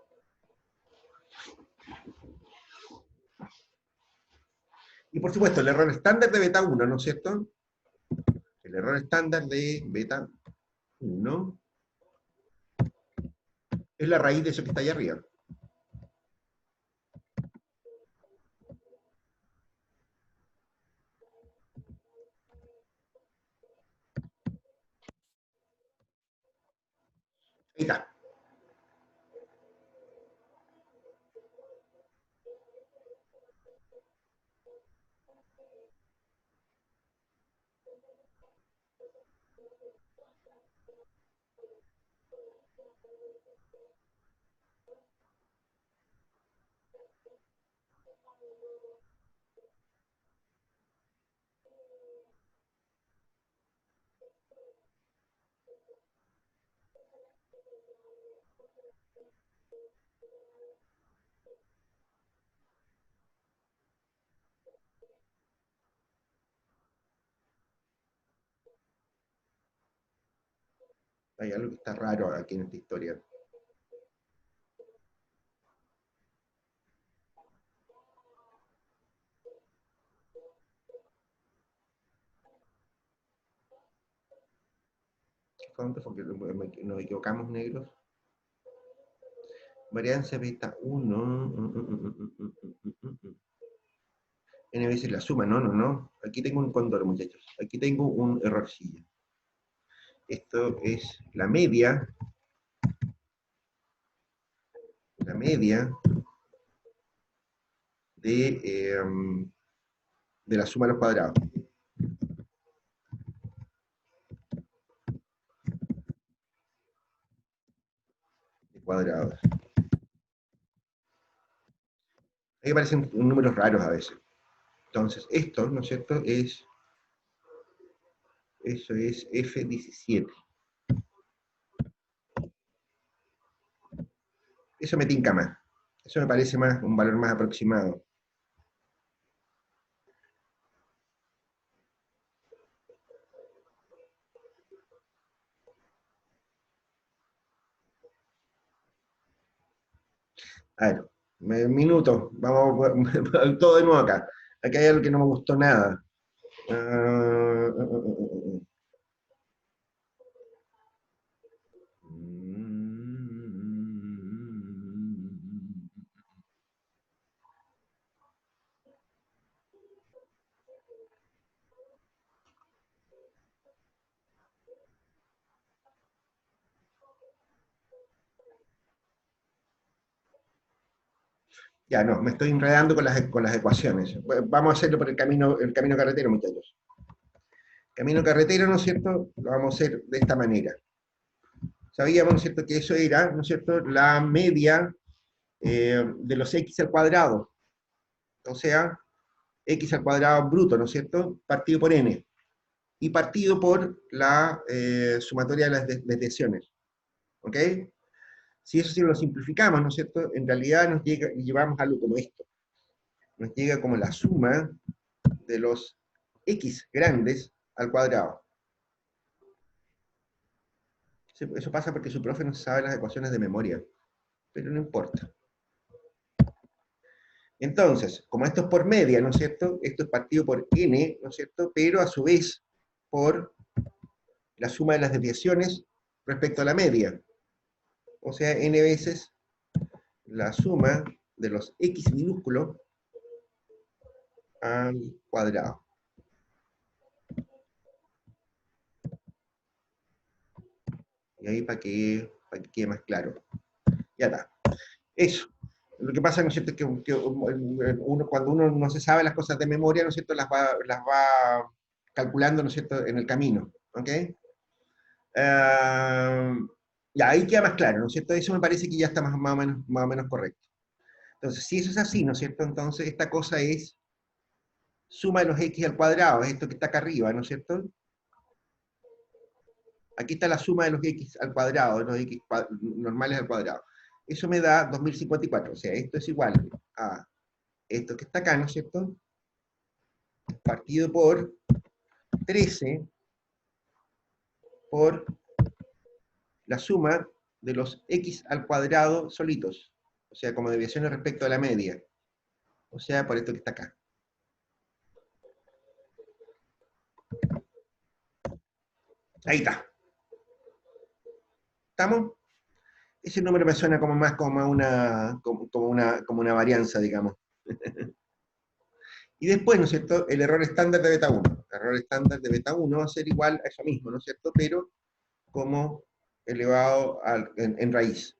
Y por supuesto, el error estándar de beta 1, ¿no es cierto? El error estándar de beta 1 es la raíz de eso que está allá arriba. Ahí está. Hay algo que está raro aquí en esta historia. ¿Cuánto fue que nos equivocamos, negros? Varianza beta 1. N veces la suma. No, no, no. Aquí tengo un cóndor, muchachos. Aquí tengo un errorcillo. Esto es la media. La media de la suma de los cuadrados. De cuadrados. Ahí aparecen números raros a veces. Entonces, esto, ¿no es cierto? Eso es F17. Eso me tinca más. Eso me parece más un valor más aproximado. A ver, minuto. Vamos todo de nuevo acá. Aquí hay algo que no me gustó nada. Ya, no, me estoy enredando con las ecuaciones. Vamos a hacerlo por el camino carretero, muchachos. Camino carretero, ¿no es cierto? Lo vamos a hacer de esta manera. Sabíamos, ¿no es cierto?, que eso era, ¿no es cierto?, la media de los x al cuadrado. O sea, x al cuadrado bruto, ¿no es cierto?, partido por n. Y partido por la sumatoria de las desviaciones. ¿Ok? Si eso sí lo simplificamos, ¿no es cierto?, en realidad llevamos algo como esto. Nos llega como la suma de los x grandes al cuadrado. Eso pasa porque su profe no sabe las ecuaciones de memoria, pero no importa. Entonces, como esto es por media, ¿no es cierto? Esto es partido por n, ¿no es cierto? Pero a su vez por la suma de las desviaciones respecto a la media. O sea, n veces la suma de los x minúsculos al cuadrado. Y ahí para que quede más claro. Ya está. Eso. Lo que pasa, ¿no es cierto?, es que cuando uno no se sabe las cosas de memoria, ¿no es cierto?, las va calculando, ¿no es cierto?, en el camino, ¿ok? Ya, ahí queda más claro, ¿no es cierto? Eso me parece que ya está más o menos correcto. Entonces, si eso es así, ¿no es cierto?, entonces esta cosa es suma de los x al cuadrado, es esto que está acá arriba, ¿no es cierto? Aquí está la suma de los x al cuadrado, de los x normales al cuadrado. Eso me da 2054, o sea, esto es igual a esto que está acá, ¿no es cierto?, partido por 13 por la suma de los x al cuadrado solitos, o sea, como deviaciones respecto a la media, o sea, por esto que está acá. Ahí está. ¿Estamos? Ese número me suena como más como una varianza, digamos. Y después, ¿no es cierto?, el error estándar de beta 1. El error estándar de beta 1 va a ser igual a eso mismo, ¿no es cierto?, pero como elevado en raíz.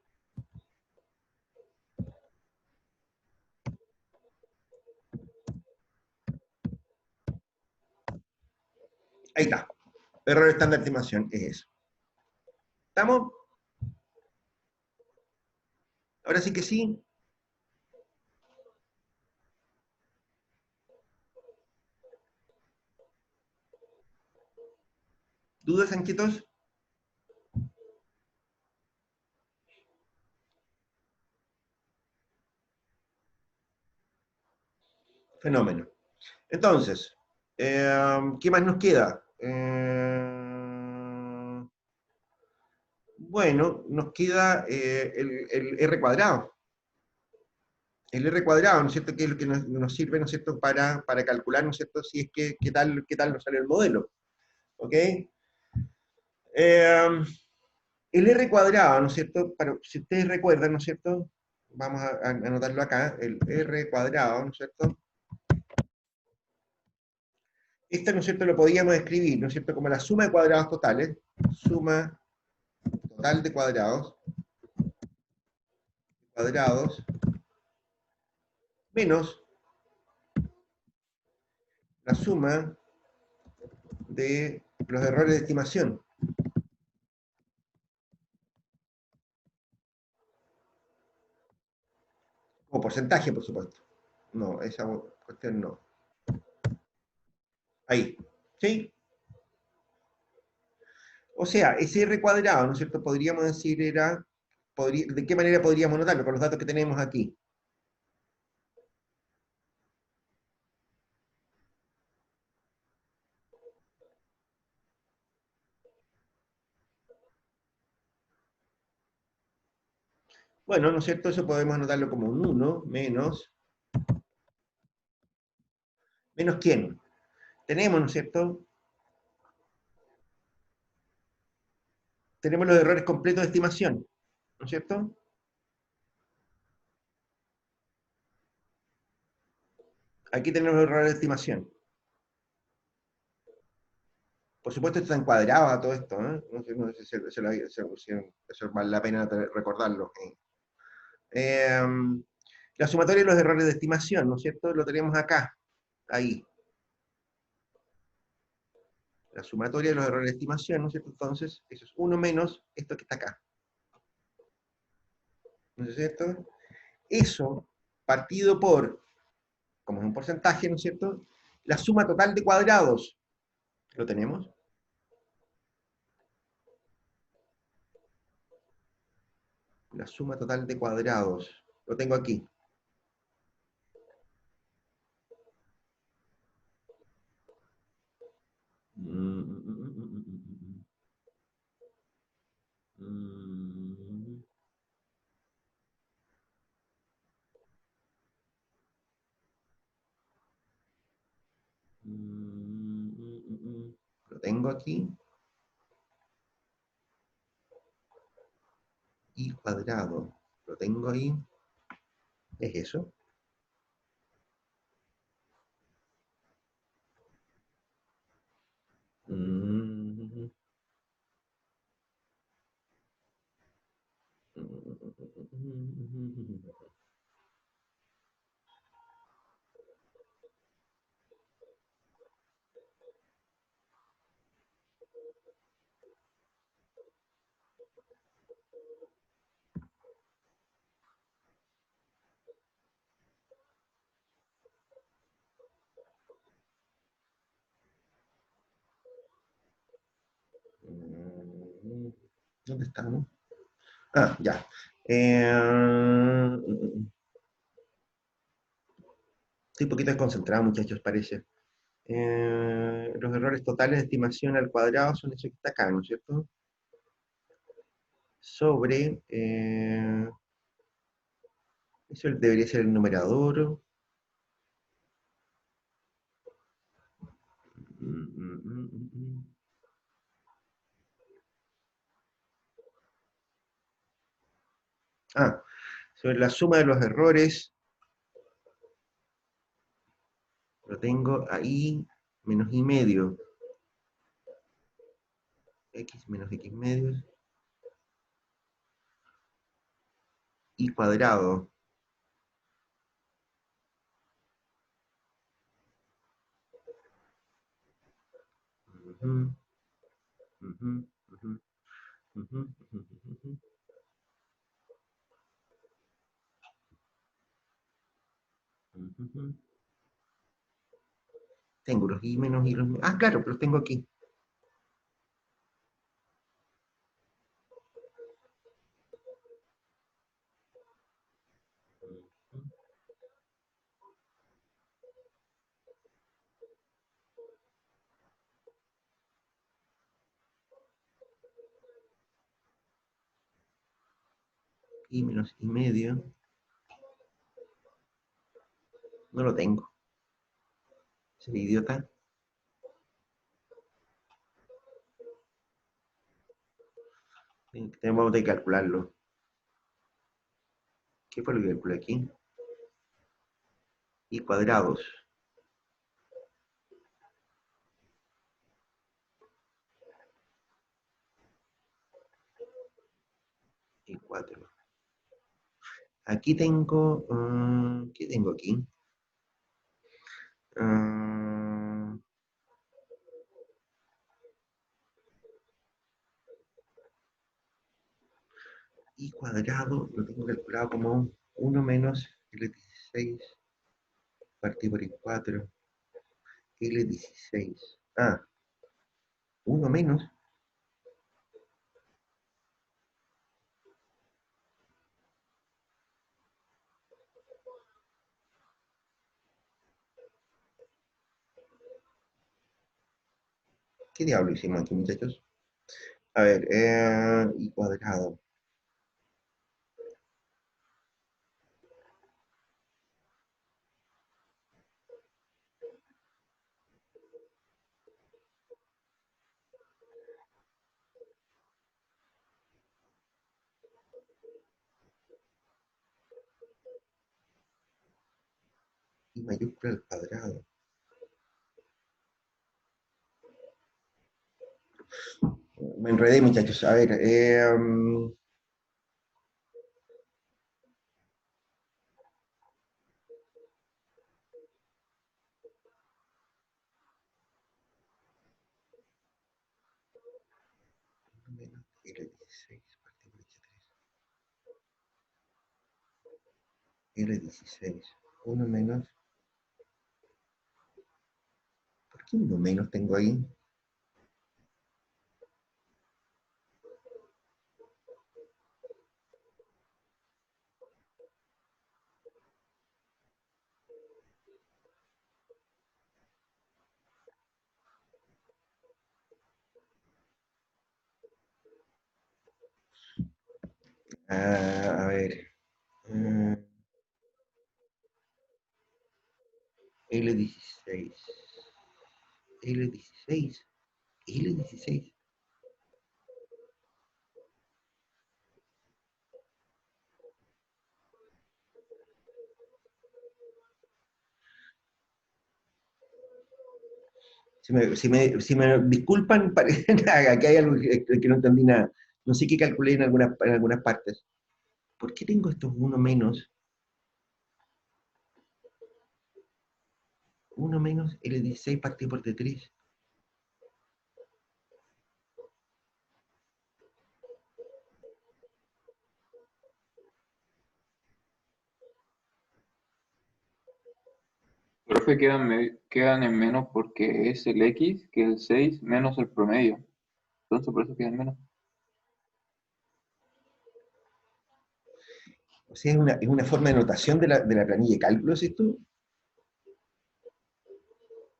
Ahí está. Error estándar de estimación es eso. ¿Estamos? Ahora sí que sí. ¿Dudas, inquietos? Fenómeno. Entonces, ¿qué más nos queda? Bueno, nos queda el R cuadrado. El R cuadrado, ¿no es cierto?, que es lo que nos sirve, ¿no es cierto?, para calcular, ¿no es cierto?, si es que qué tal nos sale el modelo. ¿Ok? El R cuadrado, ¿no es cierto?, si ustedes recuerdan, ¿no es cierto?, vamos a anotarlo acá, el R cuadrado, ¿no es cierto? Este, ¿no es cierto?, lo podíamos escribir, ¿no es cierto?, como la suma de cuadrados totales, suma total de cuadrados, menos la suma de los errores de estimación, como porcentaje, por supuesto. No, esa cuestión no. Ahí, ¿sí? O sea, ese R cuadrado, ¿no es cierto?, podríamos decir ¿de qué manera podríamos notarlo? Con los datos que tenemos aquí. Bueno, ¿no es cierto? Eso podemos anotarlo como un 1 menos... ¿Menos quién? Tenemos, ¿no es cierto?, tenemos los errores completos de estimación, ¿no es cierto? Aquí tenemos los errores de estimación. Por supuesto, esto está encuadrado a todo esto, ¿eh? No sé si eso vale la pena recordarlo. La sumatoria de los errores de estimación, ¿no es cierto? Lo tenemos acá, ahí. La sumatoria de los errores de estimación, ¿no es cierto? Entonces, eso es 1 menos esto que está acá. ¿No es cierto? Eso, partido por, como es un porcentaje, ¿no es cierto?, la suma total de cuadrados. ¿Lo tenemos? La suma total de cuadrados. Lo tengo aquí. Lo tengo aquí. Y cuadrado. Lo tengo ahí. ¿Es eso? ¿Dónde estamos? Ah, ya. Estoy un poquito desconcentrado, muchachos, parece. Los errores totales de estimación al cuadrado son eso que está acá, ¿no es cierto? Sobre, eso debería ser el numerador. Ah, sobre la suma de los errores, lo tengo ahí, menos y medio. X menos X medios. Y cuadrado. Ujú, ujú, ujú, ujú, ujú, ujú, ujú, ujú. Tengo los y menos y los... Ah, claro, pero los tengo aquí. Y menos y medio. No lo tengo. Soy idiota. Tenemos que calcularlo. ¿Qué fue lo que calculé aquí? Y cuadrados. Y 4. Aquí tengo... ¿qué tengo aquí? Ah, y cuadrado lo tengo calculado como 1 menos L16 partido por I4. L16. Ah, 1 menos. ¿Qué diablo hicimos aquí, muchachos? A ver, y cuadrado. Y mayúscula al cuadrado. Me enredé, muchachos. A ver, menos L16 partido por H3. L16. 1 menos. ¿Por qué 1 menos tengo ahí? Ah, a ver. ah, L16. L16. L16. Si me disculpan, aquí hay algo que no entendí nada. No sé qué calculé en algunas partes. ¿Por qué tengo estos 1 menos? 1 menos L16 partido por T3. Profe, quedan en menos porque es el X, que es el 6 menos el promedio. Entonces, por eso quedan menos. O sea, es una forma de notación de la planilla de cálculo, ¿sí tú?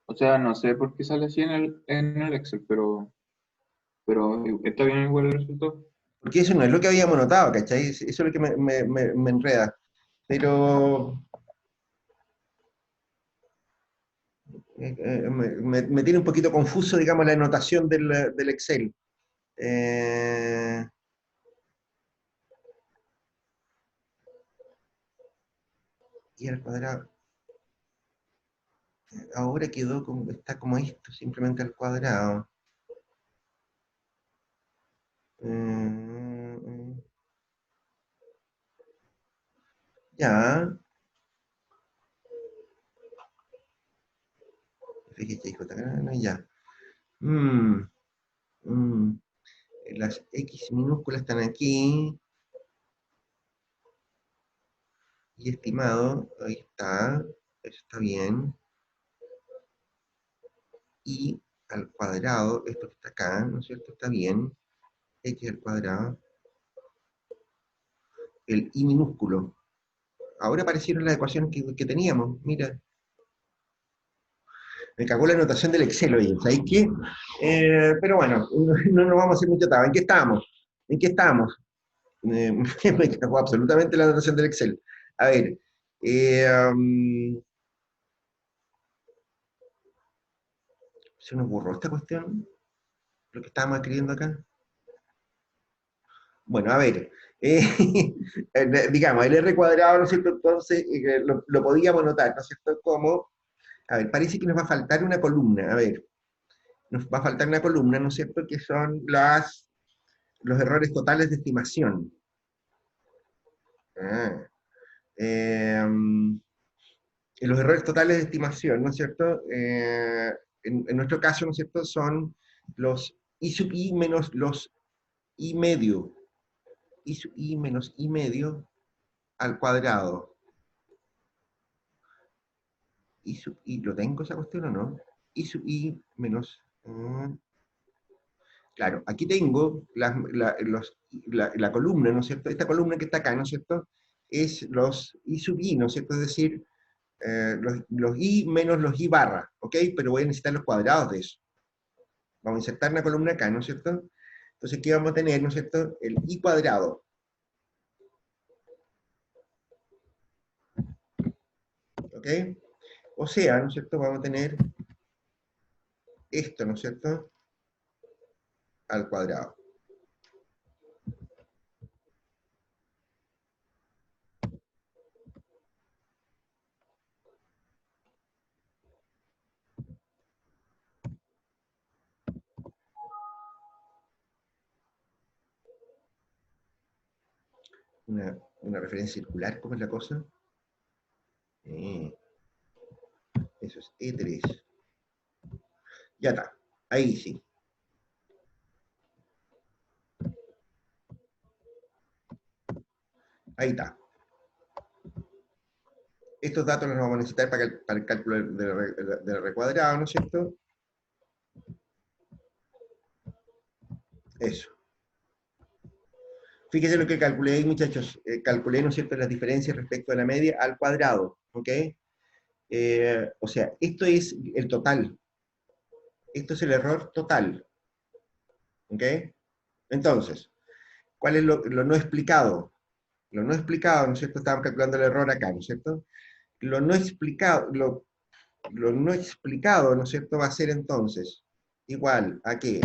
O sea, no sé por qué sale así en el Excel, pero está bien igual el resultado. Porque eso no es lo que habíamos notado, ¿cachai? Eso es lo que me enreda. Pero me tiene un poquito confuso, digamos, la notación del Excel. Eh, y al cuadrado. Ahora quedó como, está como esto, simplemente al cuadrado. Eh, ya. Fíjate, ya. Mm, mm. Las X minúsculas están aquí. Y estimado, ahí está. Eso está bien. Y al cuadrado, esto que está acá, ¿no es cierto? Está bien. X al cuadrado. El I minúsculo. Ahora aparecieron las ecuaciones que teníamos. Mira, me cagó la anotación del Excel hoy, ¿sabéis qué? Pero bueno, no nos vamos a hacer mucho trabajo. ¿En qué estamos? ¿En qué estamos? Me cagó absolutamente la anotación del Excel. A ver, ¿se nos borró esta cuestión? Lo que estábamos escribiendo acá. Bueno, a ver, digamos, el R cuadrado, ¿no es cierto? Entonces, lo podíamos notar, ¿no es cierto? Como, a ver, parece que nos va a faltar una columna, a ver, nos va a faltar una columna, ¿no es cierto? Que son los errores totales de estimación. Ah, los errores totales de estimación, ¿no es cierto? En nuestro caso, ¿no es cierto? Son los I sub I menos los I medio. I sub I menos I medio al cuadrado. I sub I, ¿lo tengo esa cuestión o no? I sub I menos... claro, aquí tengo la columna, ¿no es cierto? Esta columna que está acá, ¿no es cierto? Es los I sub I, ¿no es cierto? Es decir, los I menos los I barra, ¿ok? Pero voy a necesitar los cuadrados de eso. Vamos a insertar una columna acá, ¿no es cierto? Entonces, ¿qué vamos a tener, no es cierto? El I cuadrado. ¿Ok? O sea, ¿no es cierto? Vamos a tener esto, ¿no es cierto? Al cuadrado. Una referencia circular, ¿cómo es la cosa? Eso es E3. Ya está. Ahí sí. Ahí está. Estos datos los vamos a necesitar para el cálculo del R cuadrado, ¿no es cierto? Eso. Fíjense lo que calculé ahí, muchachos. Calculé, ¿no es cierto?, las diferencias respecto a la media al cuadrado, ¿ok? O sea, esto es el total. Esto es el error total, ¿ok? Entonces, ¿cuál es lo no explicado? Lo no explicado, ¿no es cierto? Estamos calculando el error acá, ¿no es cierto? Lo no explicado, lo no explicado, ¿no es cierto?, va a ser entonces igual a qué?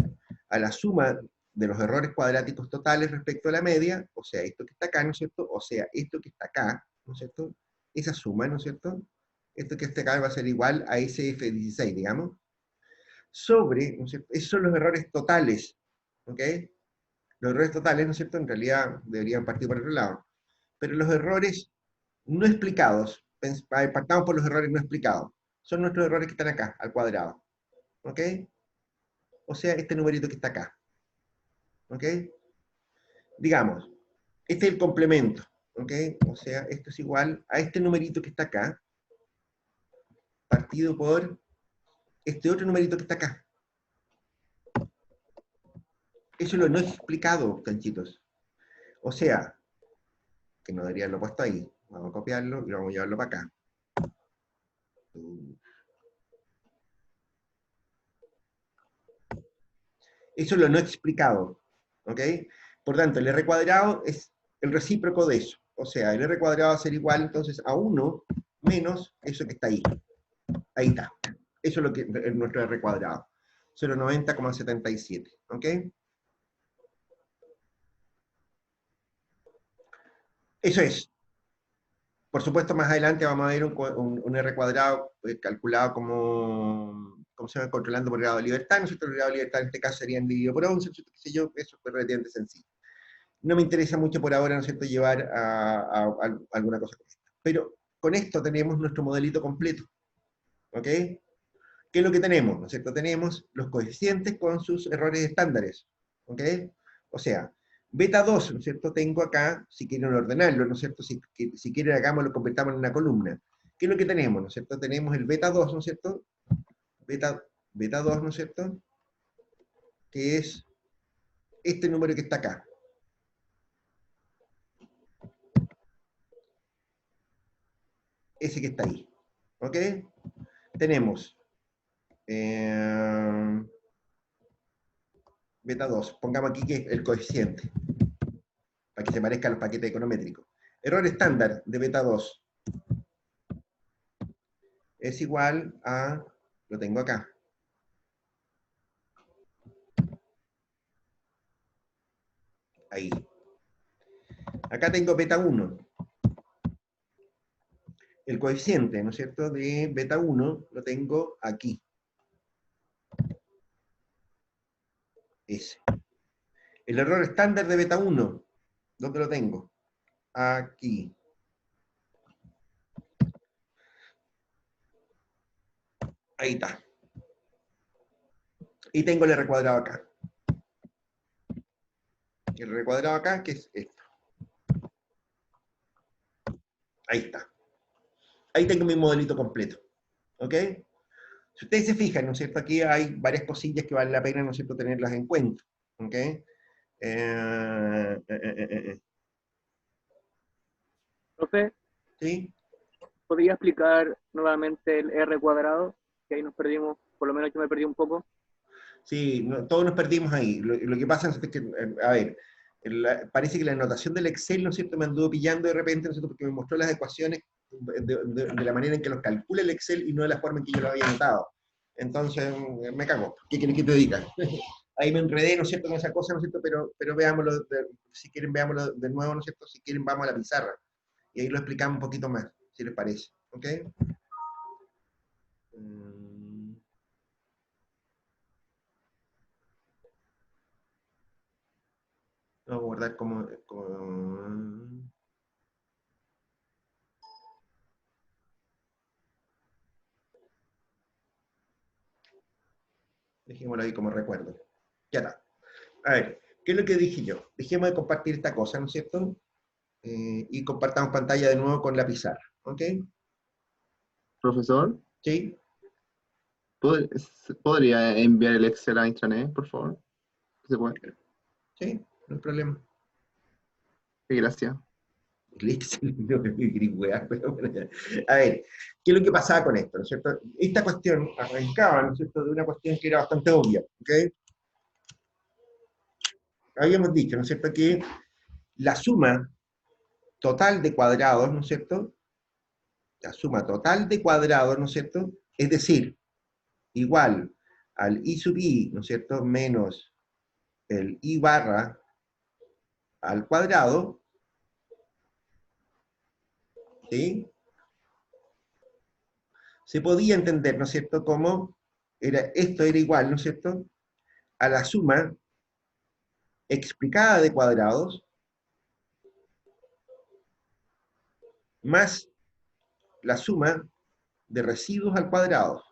A la suma de los errores cuadráticos totales respecto a la media, o sea, esto que está acá, ¿no es cierto? O sea, esto que está acá, ¿no es cierto? Esa suma, ¿no es cierto? Esto que está acá va a ser igual a SF16, digamos, sobre, ¿no es cierto? Esos son los errores totales, ¿ok? Los errores totales, ¿no es cierto?, en realidad deberían partir por otro lado. Pero los errores no explicados, partamos por los errores no explicados, son nuestros errores que están acá, al cuadrado. ¿Ok? O sea, este numerito que está acá. ¿Ok? Digamos, este es el complemento. ¿Ok? O sea, esto es igual a este numerito que está acá, partido por este otro numerito que está acá. Eso es lo no explicado, canchitos. O sea, que no debería haberlo puesto ahí. Vamos a copiarlo y vamos a llevarlo para acá. Eso es lo no explicado, ¿ok? Por tanto, el R cuadrado es el recíproco de eso. O sea, el R cuadrado va a ser igual entonces a 1 menos eso que está ahí. Ahí está. Eso es lo que es nuestro R cuadrado. 0,90,77, ¿ok? Eso es. Por supuesto, más adelante vamos a ver un R cuadrado calculado como, ¿cómo se llama? Controlando por grado de libertad, ¿no es cierto? El grado de libertad en este caso sería dividido por 11, ¿no es cierto? Qué sé yo, eso es relativamente sencillo. No me interesa mucho por ahora, ¿no es cierto?, llevar a alguna cosa como esta. Pero con esto tenemos nuestro modelito completo, ¿ok? ¿Qué es lo que tenemos? ¿No es cierto? Tenemos los coeficientes con sus errores estándares, ¿ok? O sea, beta 2, ¿no es cierto? Tengo acá, si quieren ordenarlo, ¿no es cierto? Si quieren hagámoslo, convertamos en una columna. ¿Qué es lo que tenemos, ¿no es cierto? Tenemos el beta 2, ¿no es cierto? Beta 2, ¿no es cierto? Que es este número que está acá. Ese que está ahí, ¿ok? Tenemos beta 2, pongamos aquí que es el coeficiente, para que se parezca a los paquetes econométricos. Error estándar de beta 2 es igual a, lo tengo acá, ahí. Acá tengo beta 1. El coeficiente, ¿no es cierto?, de beta 1 lo tengo aquí. Ese. El error estándar de beta 1, ¿dónde lo tengo? Aquí. Ahí está. Y tengo el R cuadrado acá. El R cuadrado acá, que es esto. Ahí está. Ahí tengo mi modelito completo. ¿Ok? Si ustedes se fijan, ¿no es cierto? Aquí hay varias cosillas que vale la pena, ¿no es cierto?, tenerlas en cuenta. ¿Ok? Profe, ¿Sí? ¿podría explicar nuevamente el R cuadrado? Que ahí nos perdimos, por lo menos yo me perdí un poco. Sí, todos nos perdimos ahí. Lo que pasa es que, a ver, parece que la anotación del Excel, ¿no es cierto?, me anduvo pillando de repente, ¿no es cierto?, porque me mostró las ecuaciones de la manera en que los calcula el Excel y no de la forma en que yo lo había anotado. Entonces, me cago. ¿Qué quieres que te diga? Ahí me enredé, ¿no es cierto?, con esa cosa, ¿no es cierto?, pero veámoslo, si quieren veámoslo de nuevo, ¿no es cierto?, si quieren vamos a la pizarra. Y ahí lo explicamos un poquito más, si les parece. ¿Ok? Vamos a guardar como. Dejémoslo ahí como recuerdo. Ya está. A ver, ¿qué es lo que dije yo? Dejemos de compartir esta cosa, ¿no es cierto? Y compartamos pantalla de nuevo con la pizarra. ¿Ok? Profesor, ¿Sí? ¿podría enviar el Excel a intranet, por favor? ¿Se puede? ¿Sí? No hay problema. Sí, gracias. No me gris, weá, pero bueno, ya. A ver, ¿qué es lo que pasaba con esto? ¿No es cierto? Esta cuestión arrancaba, ¿no es cierto?, de una cuestión que era bastante obvia. ¿Ok? Habíamos dicho, ¿no es cierto?, que la suma total de cuadrados, ¿no es cierto?, la suma total de cuadrados, ¿no es cierto?, es decir, igual al i sub i, ¿no es cierto?, menos el i barra al cuadrado, ¿sí? Se podía entender, ¿no es cierto?, como esto era igual, ¿no es cierto?, a la suma explicada de cuadrados más la suma de residuos al cuadrado.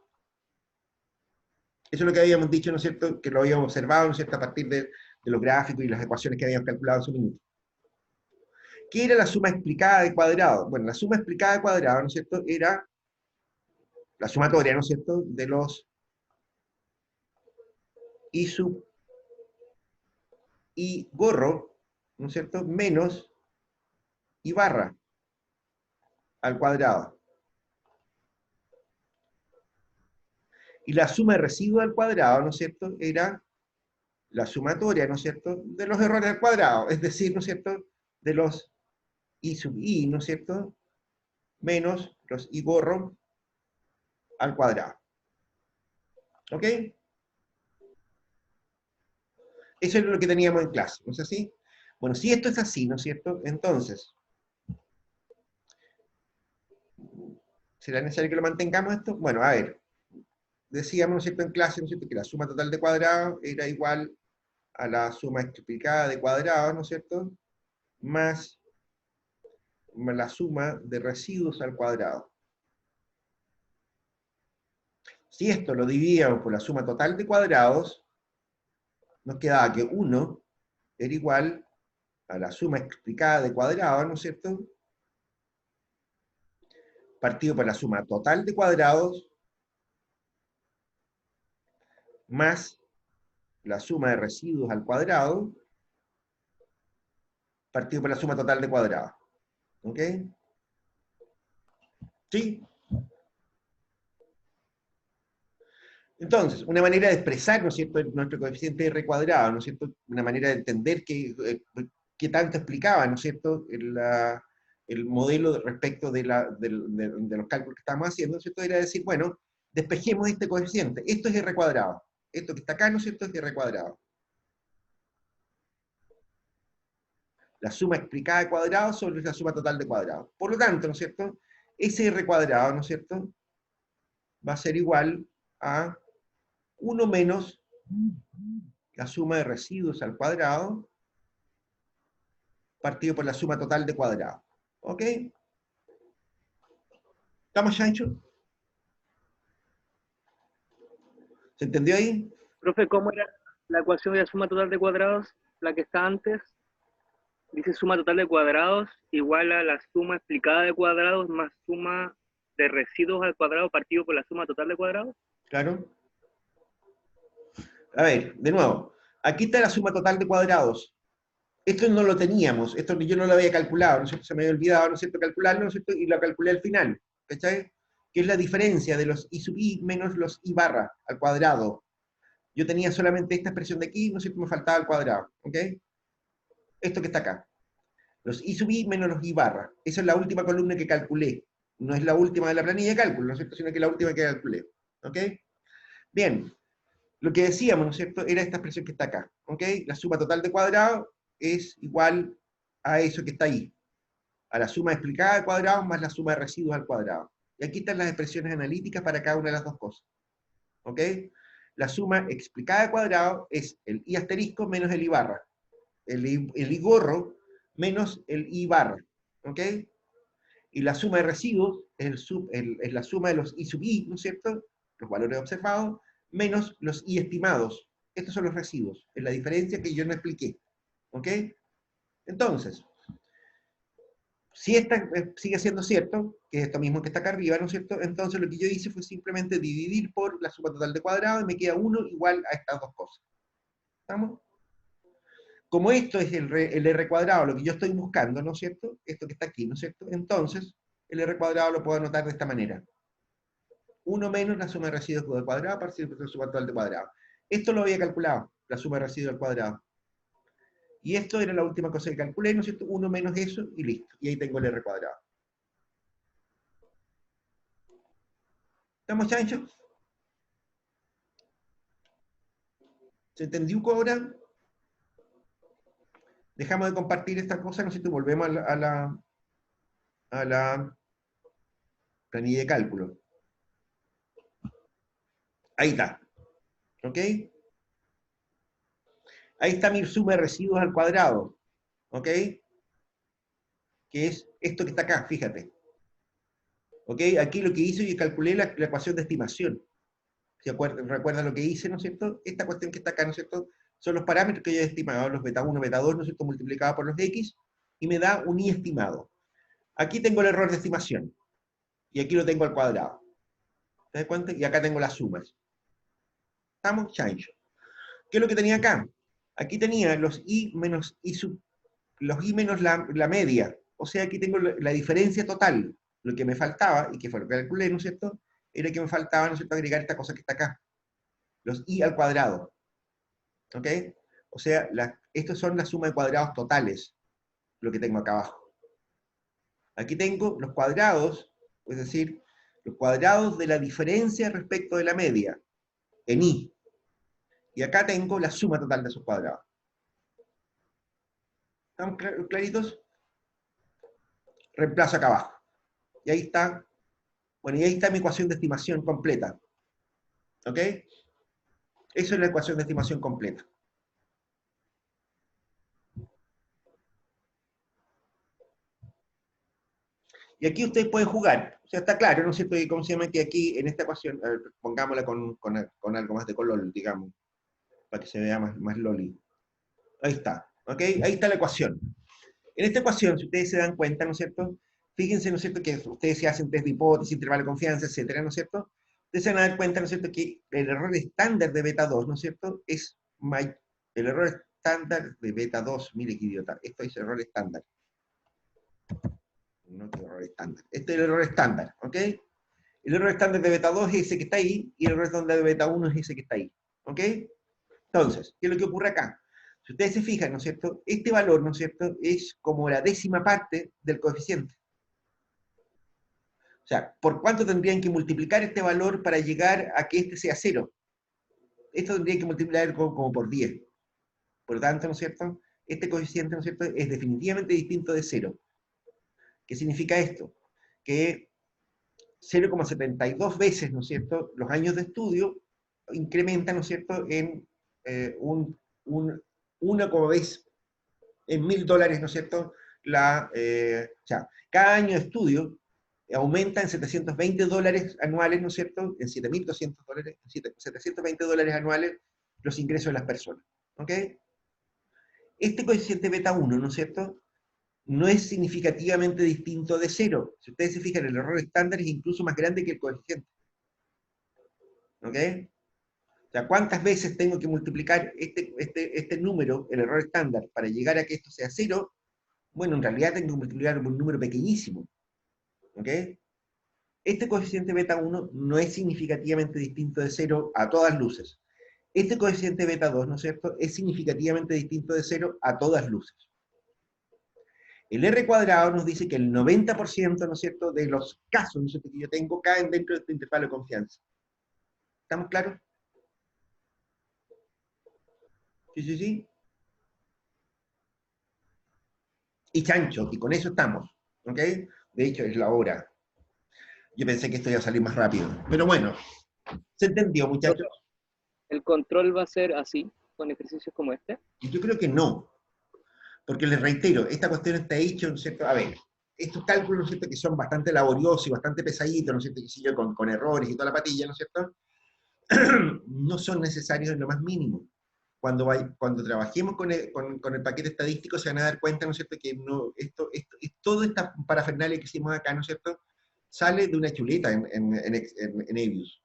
Eso es lo que habíamos dicho, ¿no es cierto?, que lo habíamos observado, ¿no es cierto?, a partir de los gráficos y las ecuaciones que habíamos calculado en su minuto. ¿Qué era la suma explicada de cuadrados? Bueno, la suma explicada de cuadrados, ¿no es cierto?, era la sumatoria, ¿no es cierto?, de los i sub i gorro, ¿no es cierto?, menos i barra al cuadrado. Y la suma de residuos al cuadrado, ¿no es cierto?, era la sumatoria, ¿no es cierto?, de los errores al cuadrado, es decir, ¿no es cierto?, de los i sub i, ¿no es cierto?, menos los i borro al cuadrado. ¿Ok? Eso es lo que teníamos en clase, ¿no es así? Bueno, si esto es así, ¿no es cierto?, entonces, ¿será necesario que lo mantengamos esto? Bueno, a ver, decíamos, ¿no es cierto?, en clase, ¿no es cierto?, que la suma total de cuadrados era igual a la suma explicada de cuadrados, ¿no es cierto?, más la suma de residuos al cuadrado. Si esto lo dividíamos por la suma total de cuadrados, nos quedaba que 1 era igual a la suma explicada de cuadrados, ¿no es cierto?, partido por la suma total de cuadrados más la suma de residuos al cuadrado partido por la suma total de cuadrados. ¿Ok? ¿Sí? Entonces, una manera de expresar, ¿no es cierto?, nuestro coeficiente R cuadrado, ¿no es cierto?, una manera de entender qué tanto explicaba, ¿no es cierto?, el modelo respecto de los cálculos que estamos haciendo, ¿no es cierto?, era decir, bueno, despejemos este coeficiente. Esto es R cuadrado. Esto que está acá, ¿no es cierto?, es R cuadrado. La suma explicada de cuadrados sobre la suma total de cuadrados. Por lo tanto, ¿no es cierto?, ese R cuadrado, ¿no es cierto?, va a ser igual a 1 menos la suma de residuos al cuadrado partido por la suma total de cuadrados. ¿Ok? ¿Estamos, Chancho? ¿Se entendió ahí? Profe, ¿cómo era la ecuación de la suma total de cuadrados? La que está antes. Dice suma total de cuadrados igual a la suma explicada de cuadrados más suma de residuos al cuadrado partido por la suma total de cuadrados. Claro. A ver, de nuevo. Aquí está la suma total de cuadrados. Esto no lo teníamos, esto yo no lo había calculado, ¿no es cierto? Se me había olvidado, ¿no es cierto?, calcularlo, ¿no es cierto?, y lo calculé al final, ¿cachai? Que es la diferencia de los i sub i menos los i barra al cuadrado. Yo tenía solamente esta expresión de aquí, ¿no es cierto?, me faltaba el cuadrado, ¿ok? Esto que está acá. Los i sub i menos los i barra. Esa es la última columna que calculé. No es la última de la planilla de cálculo, ¿no es cierto?, sino que es la última que calculé, ¿ok? Bien. Lo que decíamos, ¿no es cierto?, era esta expresión que está acá, ¿ok? La suma total de cuadrados es igual a eso que está ahí, a la suma explicada de cuadrados más la suma de residuos al cuadrado. Y aquí están las expresiones analíticas para cada una de las dos cosas, ¿ok? La suma explicada de cuadrados es el i asterisco menos el i barra, el i gorro menos el i barra, ¿ok? Y la suma de residuos es la suma de los i sub i, ¿no es cierto?, los valores observados, menos los i estimados. Estos son los residuos, es la diferencia que yo no expliqué. ¿Ok? Entonces, si esta sigue siendo cierto, que es esto mismo que está acá arriba, ¿no es cierto?, entonces lo que yo hice fue simplemente dividir por la suma total de cuadrados y me queda 1 igual a estas dos cosas. ¿Estamos? Como esto es el R cuadrado, lo que yo estoy buscando, ¿no es cierto?, esto que está aquí, ¿no es cierto?, entonces el R cuadrado lo puedo anotar de esta manera. 1 menos la suma de residuos al cuadrado partido por la suma total de cuadrado. Esto lo había calculado, la suma de residuos al cuadrado. Y esto era la última cosa que calculé, ¿no es cierto? 1 menos eso y listo. Y ahí tengo el R cuadrado. ¿Estamos, chanchos? ¿Se entendió ahora? Dejamos de compartir esta cosa, ¿no es cierto? Volvemos a la planilla de cálculo. Ahí está. ¿Ok? Ahí está mi suma de residuos al cuadrado. ¿Ok? Que es esto que está acá, fíjate. ¿Ok? Aquí lo que hice, yo calculé la ecuación de estimación. Si recuerdan lo que hice, ¿no es cierto? Esta cuestión que está acá, ¿no es cierto?, son los parámetros que yo he estimado, los beta 1, beta 2, ¿no es cierto?, multiplicado por los x, y me da un y estimado. Aquí tengo el error de estimación, y aquí lo tengo al cuadrado. ¿Te das cuenta? Y acá tengo las sumas. ¿Estamos? Chancho. ¿Qué es lo que tenía acá? Aquí tenía los i menos la media, O sea, aquí tengo la diferencia total. Lo que me faltaba, y que fue lo que calculé, ¿no es cierto? Era que me faltaba, ¿no es cierto?, agregar esta cosa que está acá. Los i al cuadrado. ¿Ok? O sea, estos son la suma de cuadrados totales, lo que tengo acá abajo. Aquí tengo los cuadrados, es decir, los cuadrados de la diferencia respecto de la media, en i. Y acá tengo la suma total de esos cuadrados. ¿Estamos claritos? Reemplazo acá abajo. Y ahí está, bueno, y ahí está mi ecuación de estimación completa. ¿Ok? Eso es la ecuación de estimación completa. Y aquí ustedes pueden jugar. O sea, está claro, ¿no es cierto? Y cómo se llama que aquí, en esta ecuación, a ver, pongámosla con algo más de color, digamos, para que se vea más loli. Ahí está, ¿ok? Ahí está la ecuación. En esta ecuación, si ustedes se dan cuenta, ¿no es cierto? Fíjense, ¿no es cierto?, que ustedes se hacen test de hipótesis, intervalo de confianza, etcétera, ¿no es cierto? Ustedes se van a dar cuenta, ¿no es cierto?, que el error estándar de beta 2, ¿no es cierto?, es el error estándar de beta 2, mire qué idiota, esto es error estándar. No es error estándar. Este es el error estándar, ¿ok? El error estándar de beta 2 es ese que está ahí, y el error estándar de beta 1 es ese que está ahí, ¿ok? Entonces, ¿qué es lo que ocurre acá? Si ustedes se fijan, ¿no es cierto?, este valor, ¿no es cierto?, es como la décima parte del coeficiente. O sea, ¿por cuánto tendrían que multiplicar este valor para llegar a que este sea 0? Esto tendría que multiplicar como por 10. Por lo tanto, ¿no es cierto?, este coeficiente, ¿no es cierto?, es definitivamente distinto de 0. ¿Qué significa esto? Que 0,72 veces, ¿no es cierto?, los años de estudio incrementan, ¿no es cierto?, en una como vez en $1000, ¿no es cierto? O sea, cada año de estudio aumenta en $720 anuales, ¿no es cierto? En $7200, $720 anuales los ingresos de las personas. ¿Ok? Este coeficiente beta 1, ¿no es cierto?, no es significativamente distinto de 0. Si ustedes se fijan, el error estándar es incluso más grande que el coeficiente. ¿Ok? O sea, ¿cuántas veces tengo que multiplicar este número, el error estándar, para llegar a que esto sea 0? Bueno, en realidad tengo que multiplicar por un número pequeñísimo. ¿Ok? Este coeficiente beta 1 no es significativamente distinto de 0 a todas luces. Este coeficiente beta 2, ¿no es cierto?, es significativamente distinto de 0 a todas luces. El R cuadrado nos dice que el 90%, ¿no es cierto?, de los casos, ¿no es cierto?, que yo tengo caen dentro de este intervalo de confianza. ¿Estamos claros? Sí. Y chancho, y con eso estamos. ¿Ok? De hecho, es la hora. Yo pensé que esto iba a salir más rápido. Pero bueno, ¿se entendió, muchachos? ¿El control va a ser así, con ejercicios como este? Yo creo que no. Porque les reitero, esta cuestión está hecha, ¿no es cierto? A ver, estos cálculos, ¿no es cierto?, que son bastante laboriosos y bastante pesaditos, ¿no es cierto?, que sigue con errores y toda la patilla, ¿no es cierto?, no son necesarios en lo más mínimo. Cuando trabajemos con el paquete estadístico se van a dar cuenta, ¿no es cierto?, que no, toda esta parafernalia que hicimos acá, ¿no es cierto?, sale de una chuleta en Avius.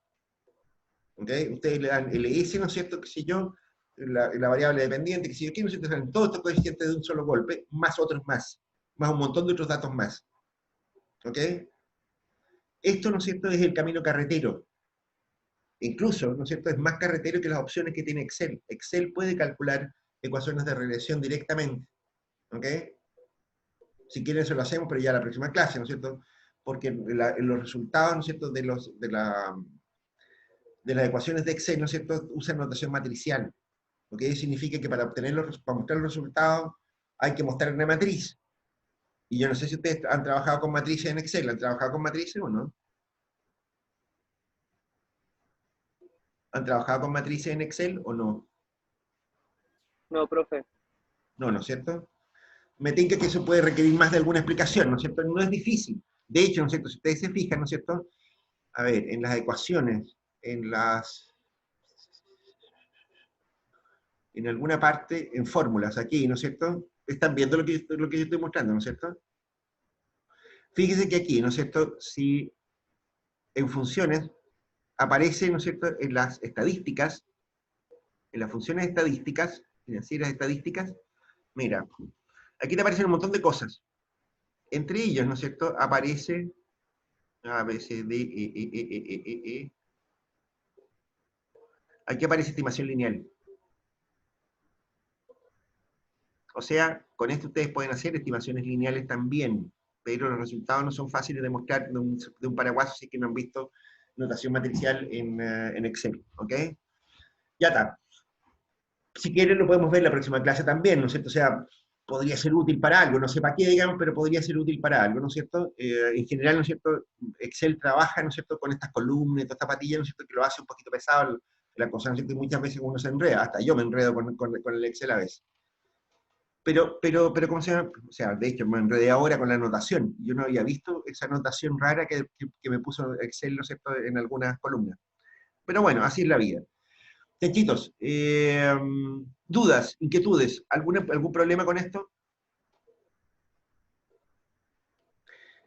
¿Ok? Ustedes le dan LS, ¿no es cierto?, que si yo, la variable dependiente, que si yo quiero, ¿no es cierto?, salen todos estos coeficientes de un solo golpe, más otros más un montón de otros datos más. ¿Ok? Esto, ¿no es cierto?, es el camino carretero. Incluso, ¿no es cierto?, es más carretero que las opciones que tiene Excel. Excel puede calcular ecuaciones de regresión directamente. ¿Ok? Si quieren eso lo hacemos, pero ya la próxima clase, ¿no es cierto? Porque los resultados, ¿no es cierto?, de las ecuaciones de Excel, ¿no es cierto?, usan notación matricial. Lo que significa que para mostrar los resultados hay que mostrar una matriz. Y yo no sé si ustedes han trabajado con matrices en Excel. ¿Han trabajado con matrices o no? ¿Han trabajado con matrices en Excel o no? No, profe. No, ¿no es cierto? Me tinca que eso puede requerir más de alguna explicación, ¿no es cierto? No es difícil. De hecho, ¿no es cierto?, si ustedes se fijan, ¿no es cierto?, a ver, en las ecuaciones, en alguna parte, en fórmulas, aquí, ¿no es cierto?, están viendo lo que yo estoy mostrando, ¿no es cierto? Fíjense que aquí, ¿no es cierto?, si en funciones aparece, ¿no es cierto?, en las estadísticas, en las funciones estadísticas, financieras estadísticas, mira, aquí te aparecen un montón de cosas. Entre ellos, ¿no es cierto?, aparece A, B, C, D, E. Aquí aparece estimación lineal. O sea, con esto ustedes pueden hacer estimaciones lineales también, pero los resultados no son fáciles de mostrar de un paraguaso si es que no han visto notación matricial en Excel, ¿ok? Ya está. Si quieren lo podemos ver en la próxima clase también, ¿no es cierto? O sea, podría ser útil para algo, no sé para qué, digamos, pero podría ser útil para algo, ¿no es cierto? En general, ¿no es cierto? Excel trabaja, ¿no es cierto?, con estas columnas, todas estas patillas, ¿no es cierto?, que lo hace un poquito pesado la cosa, ¿no es cierto? Y muchas veces uno se enreda, hasta yo me enredo con el Excel a veces. Pero, ¿cómo se llama? O sea, de hecho, me enredé ahora con la anotación. Yo no había visto esa anotación rara que me puso Excel, ¿no es cierto?, en algunas columnas. Pero bueno, así es la vida. Tenchitos, dudas, inquietudes, ¿algún problema con esto?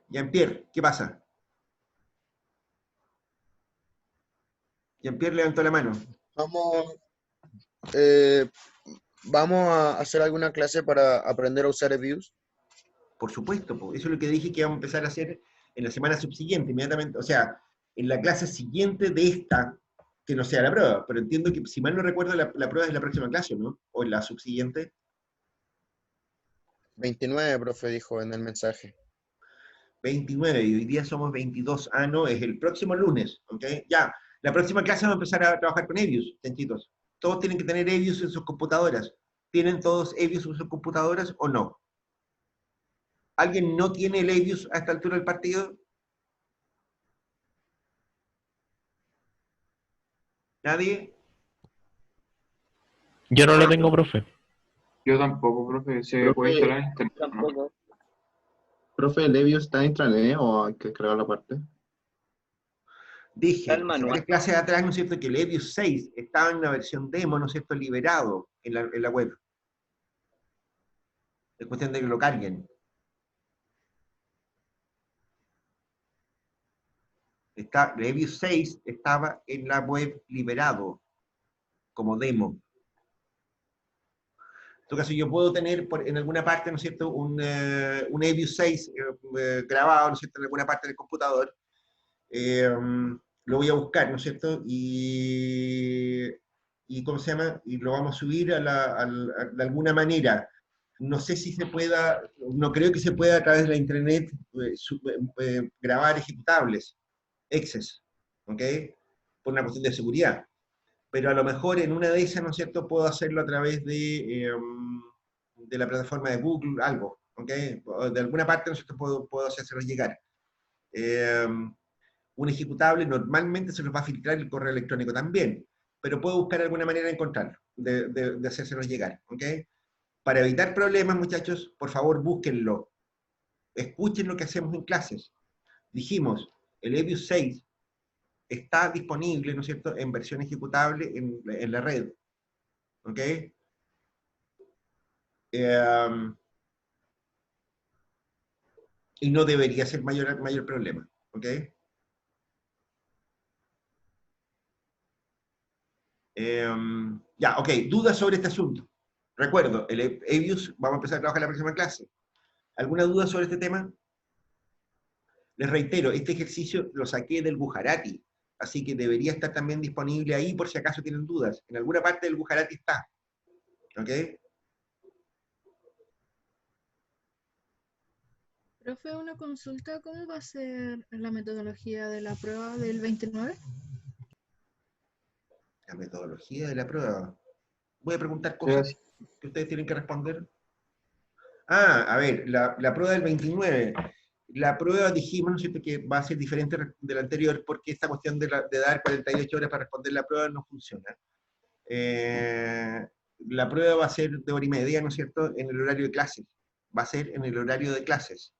Jean-Pierre, ¿qué pasa? Jean-Pierre levantó la mano. Vamos, eh, vamos a hacer alguna clase para aprender a usar Views. Por supuesto, po. Eso es lo que dije que vamos a empezar a hacer en la semana subsiguiente, inmediatamente, o sea, en la clase siguiente de esta, que no sea la prueba, pero entiendo que, si mal no recuerdo, la prueba es en la próxima clase, ¿no? O en la subsiguiente. 29, profe, dijo en el mensaje. 29, y hoy día somos 22. Ah, no, es el próximo lunes, ¿ok? Ya, la próxima clase vamos a empezar a trabajar con Evius, tenchitos. Todos tienen que tener Evius en sus computadoras. ¿Tienen todos Evius en sus computadoras o no? ¿Alguien no tiene el Evius a esta altura del partido? ¿Nadie? Yo no lo tengo, profe. Yo tampoco, profe. Se Profe, puede instalar en internet, ¿no? Tampoco. ¿Profe, el Evius está en intranet o hay que crear la parte? Dije, Tal hace manual. varias clases atrás, ¿no es cierto?, que el Evius 6 estaba en una versión demo, ¿no es cierto?, liberado en la web. Es cuestión de que lo carguen. El Evius 6 estaba en la web liberado, como demo. En todo caso, yo puedo tener en alguna parte, ¿no es cierto?, un Evius 6 grabado, ¿no es cierto?, en alguna parte del computador. Lo voy a buscar, ¿no es cierto? Y ¿cómo se llama? Y lo vamos a subir de alguna manera. No sé si se pueda, no creo que se pueda a través de la internet grabar ejecutables, exes, ¿ok? Por una cuestión de seguridad. Pero a lo mejor en una de esas, ¿no es cierto?, puedo hacerlo a través de la plataforma de Google, algo, ¿ok? O de alguna parte, ¿no es cierto?, puedo hacerlo llegar. Un ejecutable normalmente se nos va a filtrar el correo electrónico también, pero puedo buscar alguna manera de encontrarlo, de hacérselos llegar, ¿ok? Para evitar problemas, muchachos, por favor, búsquenlo. Escuchen lo que hacemos en clases. Dijimos, el Evius 6 está disponible, ¿no es cierto?, en versión ejecutable en la red, ¿ok? Y no debería ser mayor problema, ¿ok? Ya, ok, dudas sobre este asunto. Recuerdo, el Evius, vamos a empezar a trabajar en la próxima clase. ¿Alguna duda sobre este tema? Les reitero, este ejercicio lo saqué del Gujarati, así que debería estar también disponible ahí por si acaso tienen dudas. En alguna parte del Gujarati está. ¿Ok? Profe, una consulta, ¿cómo va a ser la metodología de la prueba del 29? La metodología de la prueba. Voy a preguntar O sea, cosas que ustedes tienen que responder. Ah, a ver, la prueba del 29. La prueba dijimos, ¿no es cierto?, que va a ser diferente de la anterior porque esta cuestión de dar 48 horas para responder la prueba no funciona. La prueba va a ser de 1 hora y media, ¿no es cierto?, en el horario de clases. Va a ser en el horario de clases.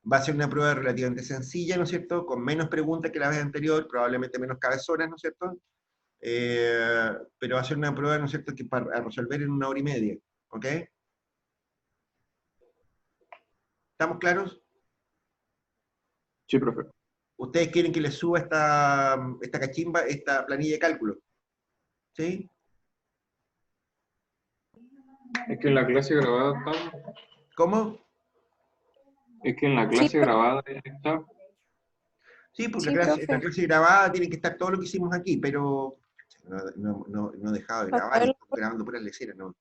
Va a ser una prueba relativamente sencilla, ¿no es cierto?, con menos preguntas que la vez anterior, probablemente menos cabezonas, ¿no es cierto? Pero va a ser una prueba, ¿no es cierto?, que para resolver en 1 hora y media. ¿Ok? ¿Estamos claros? sí, profe. ¿Ustedes quieren que les suba esta cachimba, esta planilla de cálculo? ¿Sí? Es que en la clase grabada estamos. ¿Cómo? Es que en la clase grabada ya está. Sí, porque Sí, la profe. clase grabada tiene que estar todo lo que hicimos aquí, pero no he dejado de grabar, Rafael. estoy grabando puras leceras, ¿no?